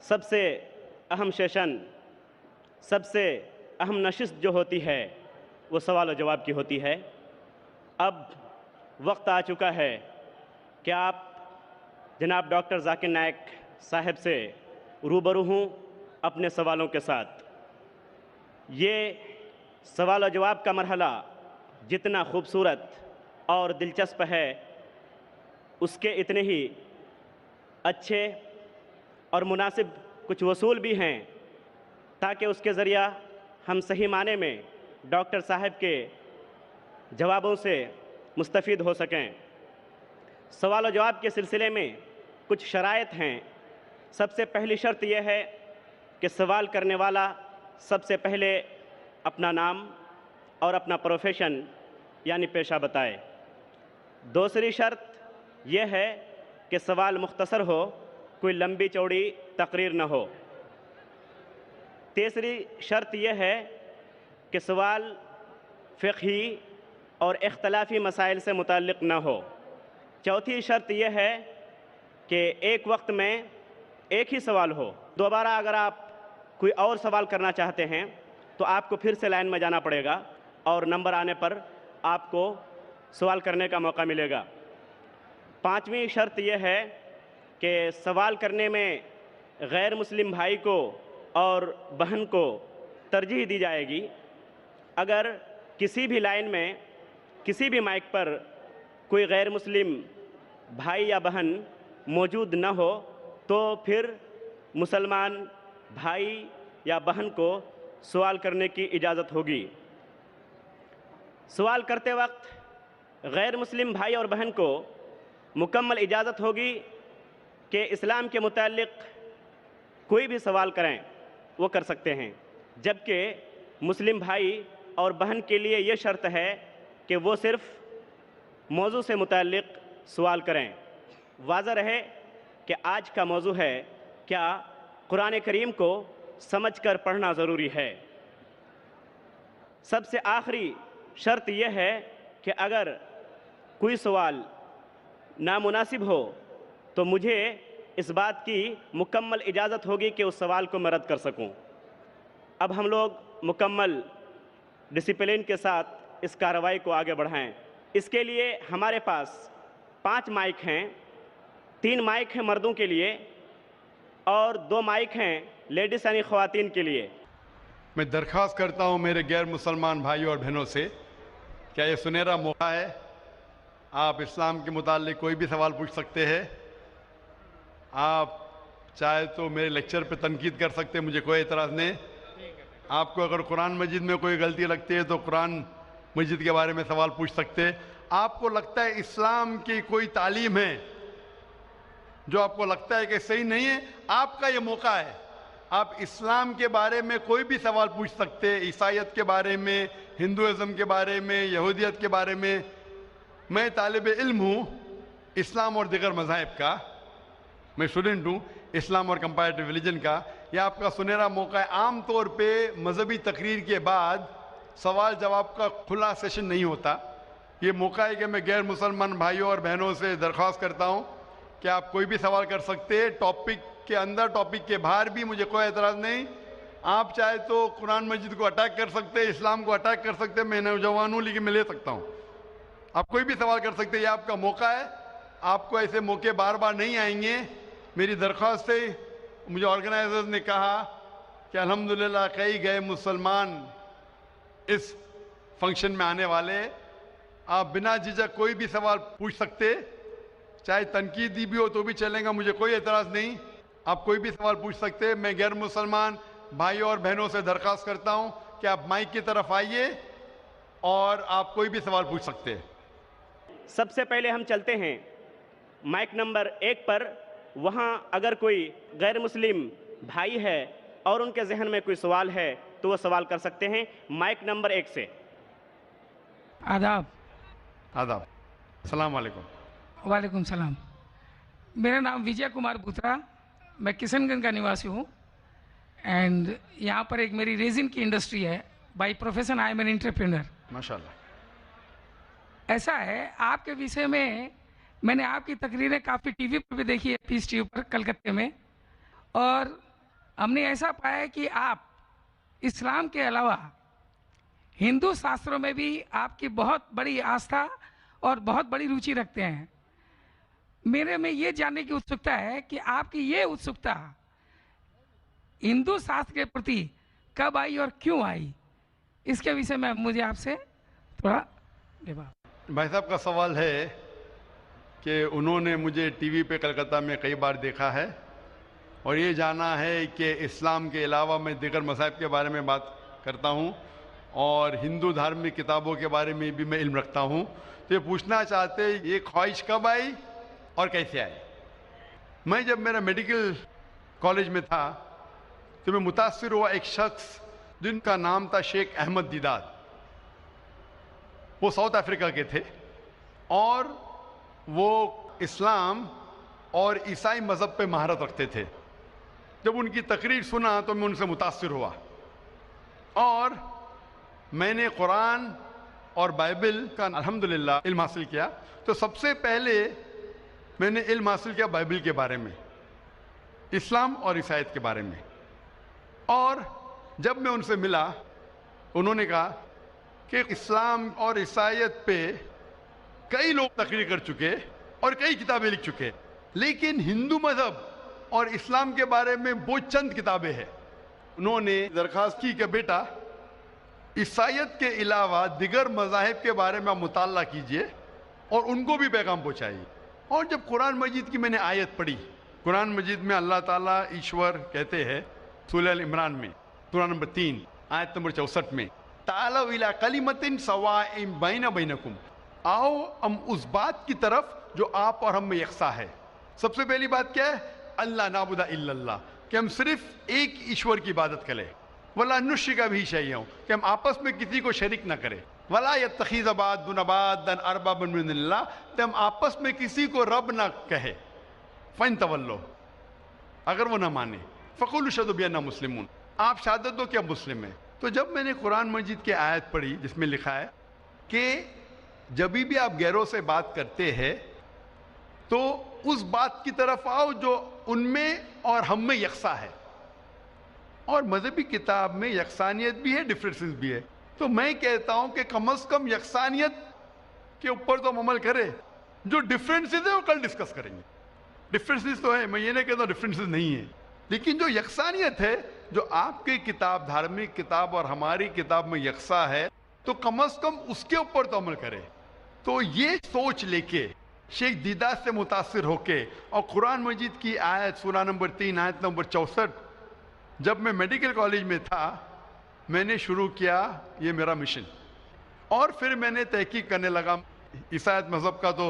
سب سے اہم سیشن, سب سے اہم نشست جو ہوتی ہے وہ سوال و جواب کی ہوتی ہے. اب وقت آ چکا ہے کہ آپ جناب ڈاکٹر ذاکر نائک صاحب سے روبرو ہوں اپنے سوالوں کے ساتھ. یہ سوال و جواب کا مرحلہ جتنا خوبصورت اور دلچسپ ہے اس کے اتنے ہی اچھے اور مناسب کچھ وصول بھی ہیں تاکہ اس کے ذریعہ ہم صحیح معنی میں ڈاکٹر صاحب کے جوابوں سے مستفید ہو سکیں۔ سوال و جواب کے سلسلے میں کچھ شرائط ہیں۔ سب سے پہلی شرط یہ ہے کہ سوال کرنے والا سب سے پہلے اپنا نام اور اپنا پروفیشن یعنی پیشہ بتائے۔ دوسری شرط یہ ہے کہ سوال مختصر ہو، کوئی لمبی چوڑی تقریر نہ ہو۔ تیسری شرط یہ ہے کہ سوال فقہی اور اختلافی مسائل سے متعلق نہ ہو۔ چوتھی شرط یہ ہے کہ ایک وقت میں ایک ہی سوال ہو۔ دوبارہ اگر آپ کوئی اور سوال کرنا چاہتے ہیں تو آپ کو پھر سے لائن میں جانا پڑے گا اور نمبر آنے پر آپ کو سوال کرنے کا موقع ملے گا۔ پانچویں شرط یہ ہے کہ سوال کرنے میں غیر مسلم بھائی کو اور بہن کو ترجیح دی جائے گی۔ اگر کسی بھی لائن میں کسی بھی مائک پر کوئی غیر مسلم بھائی یا بہن موجود نہ ہو تو پھر مسلمان بھائی یا بہن کو سوال کرنے کی اجازت ہوگی۔ سوال کرتے وقت غیر مسلم بھائی اور بہن کو مکمل اجازت ہوگی کہ اسلام کے متعلق کوئی بھی سوال کریں وہ کر سکتے ہیں، جبکہ مسلم بھائی اور بہن کے لیے یہ شرط ہے کہ وہ صرف موضوع سے متعلق سوال کریں۔ واضح رہے کہ آج کا موضوع ہے کیا قرآن کریم کو سمجھ کر پڑھنا ضروری ہے۔ سب سے آخری شرط یہ ہے کہ اگر کوئی سوال نامناسب ہو تو مجھے اس بات کی مکمل اجازت ہوگی کہ اس سوال کو میں رد کر سکوں۔ اب ہم لوگ مکمل ڈسپلن کے ساتھ اس کارروائی کو آگے بڑھائیں۔ اس کے لیے ہمارے پاس 5 مائک ہیں، 3 مائک ہیں مردوں کے لیے اور 2 مائک ہیں لیڈیز یعنی خواتین کے لیے۔ میں درخواست کرتا ہوں میرے غیر مسلمان بھائیوں اور بہنوں سے، کیا یہ سنہرا موقع ہے؟ آپ اسلام کے متعلق کوئی بھی سوال پوچھ سکتے ہیں۔ آپ چاہے تو میرے لیکچر پہ تنقید کر سکتے ہیں، مجھے کوئی اعتراض نہیں۔ آپ کو اگر قرآن مجید میں کوئی غلطی لگتی ہے تو قرآن مجید کے بارے میں سوال پوچھ سکتے ہیں۔ آپ کو لگتا ہے اسلام کی کوئی تعلیم ہے جو آپ کو لگتا ہے کہ صحیح نہیں ہے، آپ کا یہ موقع ہے۔ آپ اسلام کے بارے میں کوئی بھی سوال پوچھ سکتے ہیں، عیسائیت کے بارے میں، ہندوازم کے بارے میں، یہودیت کے بارے میں۔ میں طالب علم ہوں اسلام اور دیگر مذاہب کا، میں اسٹوڈنٹ ہوں اسلام اور کمپیریٹیو ریلیجن کا۔ یہ آپ کا سنہرا موقع ہے۔ عام طور پہ مذہبی تقریر کے بعد سوال جواب کا کھلا سیشن نہیں ہوتا۔ یہ موقع ہے کہ میں غیر مسلمان بھائیوں اور بہنوں سے درخواست کرتا ہوں کہ آپ کوئی بھی سوال کر سکتے ہیں، ٹاپک کے اندر ٹاپک کے باہر بھی، مجھے کوئی اعتراض نہیں۔ آپ چاہے تو قرآن مجید کو اٹیک کر سکتے ہیں، اسلام کو اٹیک کر سکتے ہیں، میں نوجوان ہوں لیکن میں لے سکتا ہوں۔ آپ کوئی بھی سوال کر سکتے ہیں، یہ آپ کا موقع ہے۔ آپ کو ایسے موقع بار بار نہیں آئیں گے۔ میری درخواست ہے، مجھے آرگنائزرز نے کہا کہ الحمدللہ کئی گئے مسلمان اس فنکشن میں آنے والے، آپ بنا جھجک کوئی بھی سوال پوچھ سکتے، چاہے تنقیدی بھی ہو تو بھی چلے گا، مجھے کوئی اعتراض نہیں۔ آپ کوئی بھی سوال پوچھ سکتے۔ میں غیر مسلمان بھائیوں اور بہنوں سے درخواست کرتا ہوں کہ آپ مائک کی طرف آئیے اور آپ کوئی بھی سوال پوچھ سکتے ہیں۔ سب سے پہلے ہم چلتے ہیں مائک نمبر 1 پر۔ وہاں اگر کوئی غیر مسلم بھائی ہے اور ان کے ذہن میں کوئی سوال ہے تو وہ سوال کر سکتے ہیں مائک نمبر 1 سے۔ آداب۔ آداب، السلام علیکم۔ وعلیکم السلام۔ میرا نام وجے کمار بھوترا، میں کشن گنج کا نواسی ہوں، اینڈ یہاں پر ایک میری ریزن کی انڈسٹری ہے۔ By profession I am an entrepreneur. ماشاءاللہ۔ ایسا ہے، آپ کے وشے میں نے آپ کی تقریریں کافی ٹی وی پر بھی دیکھی ہے، پیس ٹی وی پر کلکتے میں، اور ہم نے ایسا پایا ہے کہ آپ اسلام کے علاوہ ہندو شاستروں میں بھی آپ کی بہت بڑی آستھا اور بہت بڑی روچی رکھتے ہیں۔ میرے میں یہ جاننے کی اتسکتا ہے کہ آپ کی یہ اتسکتا ہندو شاستر کے پرتی کب آئی اور کیوں آئی، اس کے وشے میں مجھے آپ سے تھوڑا بھائی صاحب کا سوال ہے کہ انہوں نے مجھے ٹی وی پہ کلکتہ میں کئی بار دیکھا ہے اور یہ جانا ہے کہ اسلام کے علاوہ میں دیگر مذاہب کے بارے میں بات کرتا ہوں اور ہندو دھارمک کتابوں کے بارے میں بھی میں علم رکھتا ہوں. تو یہ پوچھنا چاہتے یہ خواہش کب آئی اور کیسے آئی. میں جب میرا میڈیکل کالج میں تھا تو میں متاثر ہوا ایک شخص جن کا نام تھا شیخ احمد دیداد. وہ ساؤتھ افریقہ کے تھے اور وہ اسلام اور عیسائی مذہب پہ مہارت رکھتے تھے. جب ان کی تقریر سنا تو میں ان سے متاثر ہوا اور میں نے قرآن اور بائبل کا الحمدللہ علم حاصل کیا. تو سب سے پہلے میں نے علم حاصل کیا بائبل کے بارے میں، اسلام اور عیسائیت کے بارے میں. اور جب میں ان سے ملا انہوں نے کہا کہ اسلام اور عیسائیت پہ کئی لوگ تقریر کر چکے اور کئی کتابیں لکھ چکے، لیکن ہندو مذہب اور اسلام کے بارے میں وہ چند کتابیں ہیں. انہوں نے درخواست کی کہ بیٹا عیسائیت کے علاوہ دیگر مذاہب کے بارے میں آپ مطالعہ کیجئے اور ان کو بھی پیغام پہنچائیے. اور جب قرآن مجید کی میں نے آیت پڑھی، قرآن مجید میں اللہ تعالیٰ ایشور کہتے ہیں سورہ ال عمران میں سورہ نمبر 3 آیت نمبر 64 میں تعالوا الی کلمۃ سواء بین بینکم، آؤ ہم اس بات کی طرف جو آپ اور ہم میں یکساں ہے. سب سے پہلی بات کیا ہے؟ اللہ نعبد الا اللہ، کہ ہم صرف ایک ایشور کی عبادت کریں. ولا نشرک بہ شیئا، کہ ہم آپس میں کسی کو شریک نہ کریں. ولا یتخذ بعضنا بعضا اربابا من اللہ، کہ ہم آپس میں کسی کو رب نہ کہے. فَإِن تَوَلَّوْا، اگر وہ نہ مانے فَقُولُوا اشْهَدُوا بِأَنَّا مُسْلِمُونَ، آپ شہادت دو کہ ہم مسلم ہیں. تو جب میں نے قرآن مجید کی آیت پڑھی جس میں لکھا ہے کہ جب بھی آپ غیروں سے بات کرتے ہیں تو اس بات کی طرف آؤ جو ان میں اور ہم میں یکساں ہے. اور مذہبی کتاب میں یکسانیت بھی ہے، ڈفرینسز بھی ہے. تو میں کہتا ہوں کہ کم از کم یکسانیت کے اوپر تو ہم عمل کریں. جو ڈفرینسز ہیں وہ کل ڈسکس کریں گے. ڈفرینسز تو ہے، میں یہ نہیں کہتا ڈفرینسز نہیں ہیں، لیکن جو یکسانیت ہے، جو آپ کی کتاب دھارمک کتاب اور ہماری کتاب میں یکساں ہے، تو کم از کم اس کے اوپر تو عمل کریں. تو یہ سوچ لے کے شیخ دیداد سے متاثر ہو کے اور قرآن مجید کی آیت سورہ نمبر 3 آیت نمبر 64 جب میں میڈیکل کالج میں تھا میں نے شروع کیا یہ میرا مشن. اور پھر میں نے تحقیق کرنے لگا. عیسائیت مذہب کا تو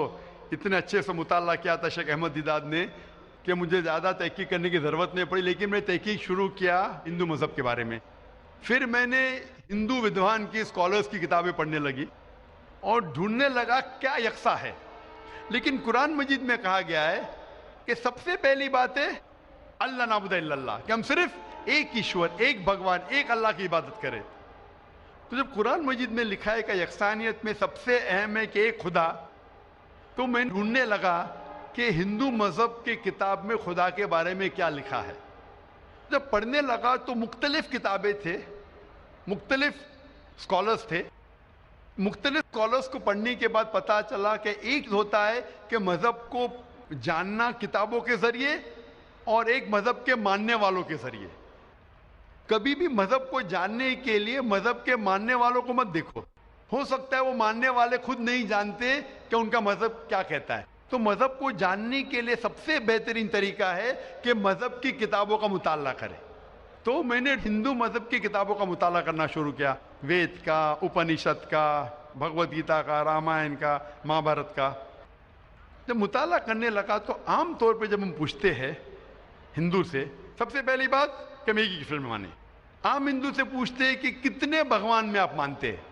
اتنے اچھے سے مطالعہ کیا تھا شیخ احمد دیداد نے کہ مجھے زیادہ تحقیق کرنے کی ضرورت نہیں پڑی، لیکن میں نے تحقیق شروع کیا ہندو مذہب کے بارے میں. پھر میں نے ہندو ودوان کی اسکالرس کی کتابیں پڑھنے لگی اور ڈھونڈنے لگا کیا یکساں ہے. لیکن قرآن مجید میں کہا گیا ہے کہ سب سے پہلی بات ہے اللہ نعبد الا اللہ، کہ ہم صرف ایک ایشور، ایک بھگوان، ایک اللہ کی عبادت کریں. تو جب قرآن مجید میں لکھا ہے کہ یکسانیت میں سب سے اہم ہے کہ ایک خدا، تو میں ڈھونڈنے لگا کہ ہندو مذہب کی کتاب میں خدا کے بارے میں کیا لکھا ہے. جب پڑھنے لگا تو مختلف کتابیں تھے، مختلف اسکالرس تھے. مختلف اسکالرس کو پڑھنے کے بعد پتہ چلا کہ ایک ہوتا ہے کہ مذہب کو جاننا کتابوں کے ذریعے اور ایک مذہب کے ماننے والوں کے ذریعے. کبھی بھی مذہب کو جاننے کے لیے مذہب کے ماننے والوں کو مت دیکھو. ہو سکتا ہے وہ ماننے والے خود نہیں جانتے کہ ان کا مذہب کیا کہتا ہے. تو مذہب کو جاننے کے لیے سب سے بہترین طریقہ ہے کہ مذہب کی کتابوں کا مطالعہ کرے. تو میں نے ہندو مذہب کی کتابوں کا مطالعہ کرنا شروع کیا، وید کا، اپنشد کا، بھگوت گیتا کا، رامائن کا، مہابھارت کا. جب مطالعہ کرنے لگا تو عام طور پہ جب ہم پوچھتے ہیں ہندو سے، سب سے پہلی بات کہ ہم ایک ہی ایشور میں مانیں. عام ہندو سے پوچھتے ہیں کہ کتنے بھگوان میں آپ مانتے ہیں،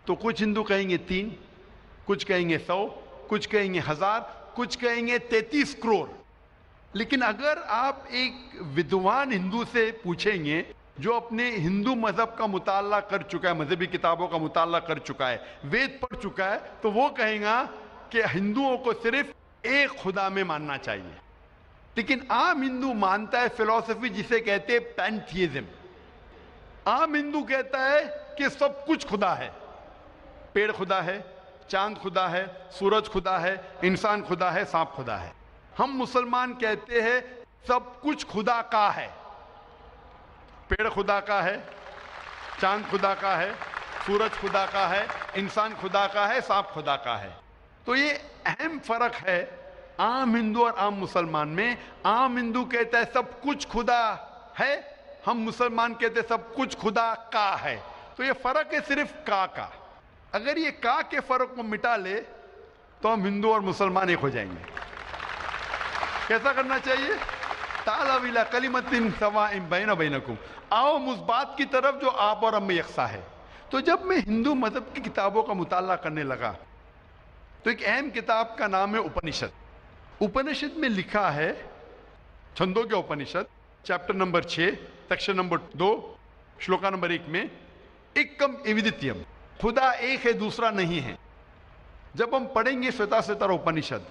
تو کچھ ہندو کہیں گے 3، کچھ کہیں گے 100، کچھ کہیں گے 1000، کچھ کہیں گے 33 کروڑ. لیکن اگر آپ ایک ودوان ہندو سے پوچھیں گے جو اپنے ہندو مذہب کا مطالعہ کر چکا ہے، مذہبی کتابوں کا مطالعہ کر چکا ہے، وید پڑھ چکا ہے، تو وہ کہیں گا کہ ہندوؤں کو صرف ایک خدا میں ماننا چاہیے. لیکن عام ہندو مانتا ہے فلسفی جسے کہتے ہیں پینتھیزم. عام ہندو کہتا ہے کہ سب کچھ خدا ہے، پیڑ خدا ہے، چاند خدا ہے، سورج خدا ہے، انسان خدا ہے، سانپ خدا ہے. ہم مسلمان کہتے ہیں سب کچھ خدا کا ہے، پیڑ خدا کا ہے، چاند خدا کا ہے، سورج خدا کا ہے، انسان خدا کا ہے، سانپ خدا کا ہے. تو یہ اہم فرق ہے عام ہندو اور عام مسلمان میں. عام ہندو کہتا ہے سب کچھ خدا ہے ہم مسلمان کہتے سب کچھ خدا کا ہے. تو یہ فرق ہے صرف کا. اگر یہ کا کے فرق کو مٹا لے تو ہم ہندو اور مسلمان ایک ہو جائیں گے. کیسا کرنا چاہیے؟ تعالوا الی کلمۃ سواء بین بینکم. آؤ ہم اس بات کی طرف جو آپ اور ہم میں یکساں ہے. تو جب میں ہندو مذہب کی کتابوں کا مطالعہ کرنے لگا تو ایک اہم کتاب کا نام ہے اپنشد. اپنشد میں لکھا ہے، چھندوں کے Upanishad chapter number 6 section number 2 shloka number 1 میں ایکم ایودتیم، خدا ایک ہے دوسرا نہیں ہے. جب ہم پڑھیں گے سویتا سوتر اپنشد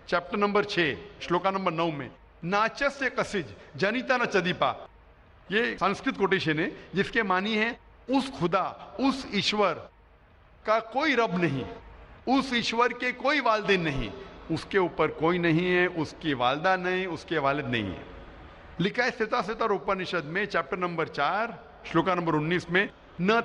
چیپٹر نمبر 6 شلوکا نمبر 9 میں ناچس سے کسج جنیتا نہ چدیپا، یہ سنسکرت کوٹیشن ہے جس کے معنی ہے اس خدا، اس ایشور کا کوئی رب نہیں، اس ایشور کے کوئی والدین نہیں، اس کے اوپر کوئی نہیں ہے، اس کی والدہ نہیں، اس کے والد نہیں ہے. لکھا ہے سویتا سوتر اپنشد میں چیپٹر نمبر 4 شلوکا نمبر 19 میں نہ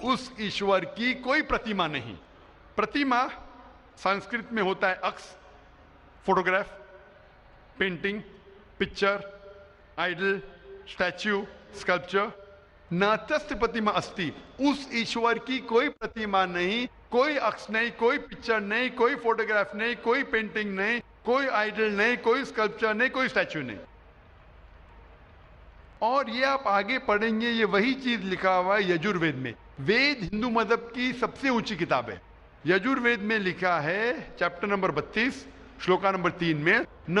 اس ایشور کی کوئی پرتیما نہیں. پرتیما سنسکرت میں ہوتا ہے عکس، photograph, painting, picture, idol, statue, sculpture. ناتست پرتیما استی، اس ایشور کی کوئی پرتیما نہیں، کوئی عکس نہیں، کوئی پکچر نہیں، کوئی فوٹوگراف نہیں، کوئی پینٹنگ نہیں، کوئی آئیڈل نہیں، کوئی اسکلپچر نہیں، کوئی اسٹیچو نہیں. اور یہ آپ آگے پڑھیں گے یہ وہی چیز لکھا ہوا ہے یجوروید میں. وید ہندو مذہب کی سب سے اونچی کتاب ہے. یجوروید میں لکھا ہے چیپٹر نمبر 32 شلوکا نمبر 3 میں نہ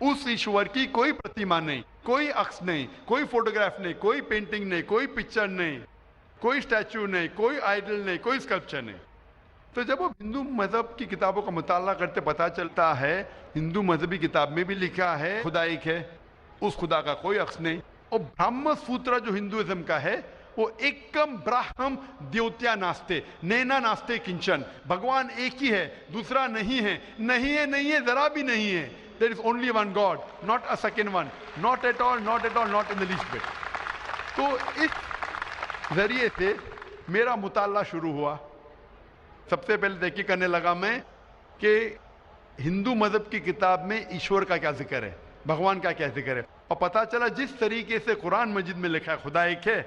اس ایشور کی کوئی پرتیما نہیں، کوئی عکس نہیں، کوئی فوٹوگراف نہیں، کوئی پینٹنگ نہیں، کوئی پکچر نہیں، کوئی اسٹیچو نہیں، کوئی آئیڈل نہیں، کوئی اسکلپچر نہیں. تو جب ہم ہندو مذہب کی کتابوں کا مطالعہ کرتے پتہ چلتا ہے ہندو مذہبی کتاب میں بھی لکھا ہے خدا ایک ہے، اس خدا کا کوئی عکس نہیں. اور برہم سوتر جو ہندوازم کا ہے وہ ایکم براہم دیوتیا ناستے نینا ناستے کنچن، بھگوان ایک ہی ہے دوسرا نہیں ہے، نہیں ہے نہیں ہے ذرا بھی نہیں ہے. There is only one God, not a second one, not at all, not at all, not in the least bit. تو اس ذریعے سے میرا مطالعہ شروع ہوا. سب سے پہلے تحقیق کرنے لگا میں کہ ہندو مذہب کی کتاب میں ایشور کا کیا ذکر ہے، بھگوان کا کیا ذکر ہے. اور پتہ چلا جس طریقے سے قرآن مجید میں لکھا ہے خدا ایک ہے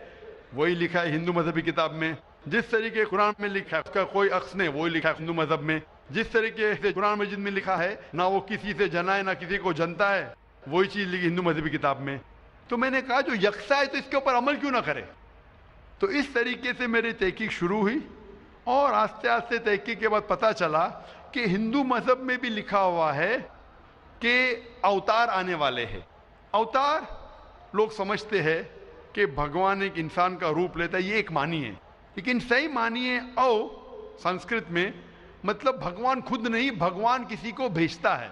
وہی لکھا ہے ہندو مذہبی کتاب میں. جس طریقے قرآن میں لکھا ہے اس کا کوئی عکس نہیں وہی لکھا ہے ہندو مذہب میں. جس طریقے سے قرآن مجید میں لکھا ہے نہ وہ کسی سے جنا ہے نہ کسی کو جنتا ہے وہی چیز لکھی ہندو مذہبی کتاب میں. تو میں نے کہا جو یکساں ہے تو اس کے اوپر عمل کیوں نہ کرے. تو اس طریقے سے میری تحقیق شروع ہوئی اور آہستہ آہستہ تحقیق کے بعد پتہ چلا کہ ہندو مذہب میں بھی لکھا ہوا ہے کہ اوتار آنے والے ہیں. اوتار لوگ سمجھتے ہیں کہ بھگوان ایک انسان کا روپ لیتا ہے، یہ ایک معنی ہے، لیکن صحیح معنی ہے او سنسکرت میں مطلب بھگوان خود نہیں، بھگوان کسی کو بھیجتا ہے.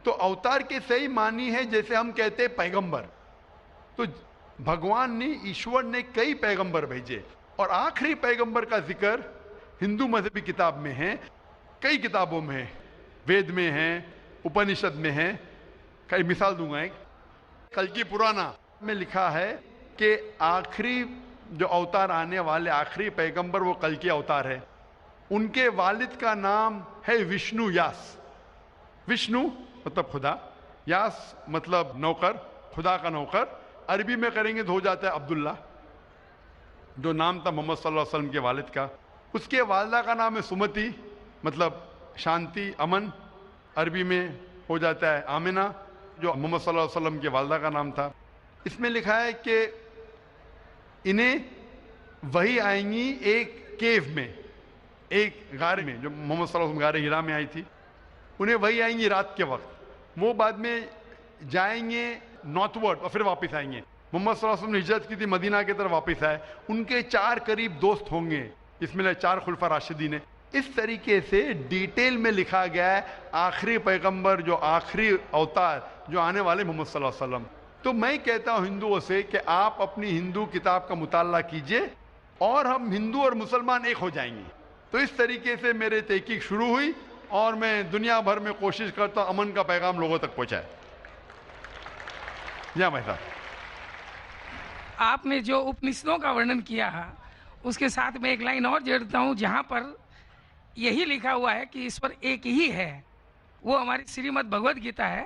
تو اوتار کے صحیح معنی ہے جیسے ہم کہتے ہیں پیغمبر. تو بھگوان نے ایشور نے کئی پیغمبر بھیجے اور آخری پیغمبر کا ذکر ہندو مذہبی کتاب میں ہے، کئی کتابوں میں ہے، وید میں ہے، اپنشد میں ہے. کئی مثال دوں گا. ایک کلکی پرانا میں لکھا ہے کہ آخری جو اوتار آنے والے آخری پیغمبر وہ کلکی اوتار ہے. ان کے والد کا نام ہے وشنو یاس. وشنو مطلب خدا، یاس مطلب نوکر، خدا کا نوکر. عربی میں کریں گے تو ہو جاتا ہے عبداللہ، جو نام تھا محمد صلی اللہ علیہ وسلم کے والد کا. اس کے والدہ کا نام ہے سمتی مطلب شانتی امن، عربی میں ہو جاتا ہے آمنہ جو محمد صلی اللہ علیہ وسلم کے والدہ کا نام تھا. اس میں لکھا ہے کہ انہیں وہی آئیں گی ایک کیو میں، ایک غار میں، جو محمد صلی اللہ علیہ وسلم غار ہرا میں آئی تھی. انہیں وہی آئیں گی رات کے وقت. وہ بعد میں جائیں گے نارتھ ورڈ اور پھر واپس آئیں گے. محمد صلی اللہ علیہ وسلم نے ہجرت کی تھی، مدینہ کی طرف واپس آئے. ان کے 4 قریب دوست ہوں گے، اس میں 4 خلفاء راشدین ہیں. اس طریقے سے ڈیٹیل میں لکھا گیا ہے آخری پیغمبر جو آخری اوتار جو آنے والے محمد صلی اللہ علیہ وسلم. تو میں کہتا ہوں ہندوؤں سے کہ آپ اپنی ہندو کتاب کا مطالعہ کیجئے اور ہم ہندو اور مسلمان ایک ہو جائیں گے. تو اس طریقے سے میرے تحقیق شروع ہوئی اور میں دنیا بھر میں کوشش کرتا ہوں امن کا پیغام لوگوں تک پہنچائے. یا بھائی صاحب آپ نے جو اپنشدوں کا ورنن کیا ہے اس کے ساتھ میں ایک لائن اور جوڑتا ہوں جہاں پر یہی لکھا ہوا ہے کہ ایشور ایک ہی ہے. وہ ہماری شریمد بھگوت گیتا ہے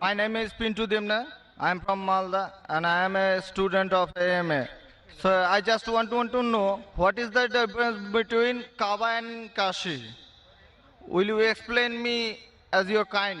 My name is Pintu Dimna. I am from Malda and I am a student of AMA. So I just want to know what is the difference between Kaaba and Kashi. Will you explain me as your kind?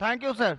Thank you, sir.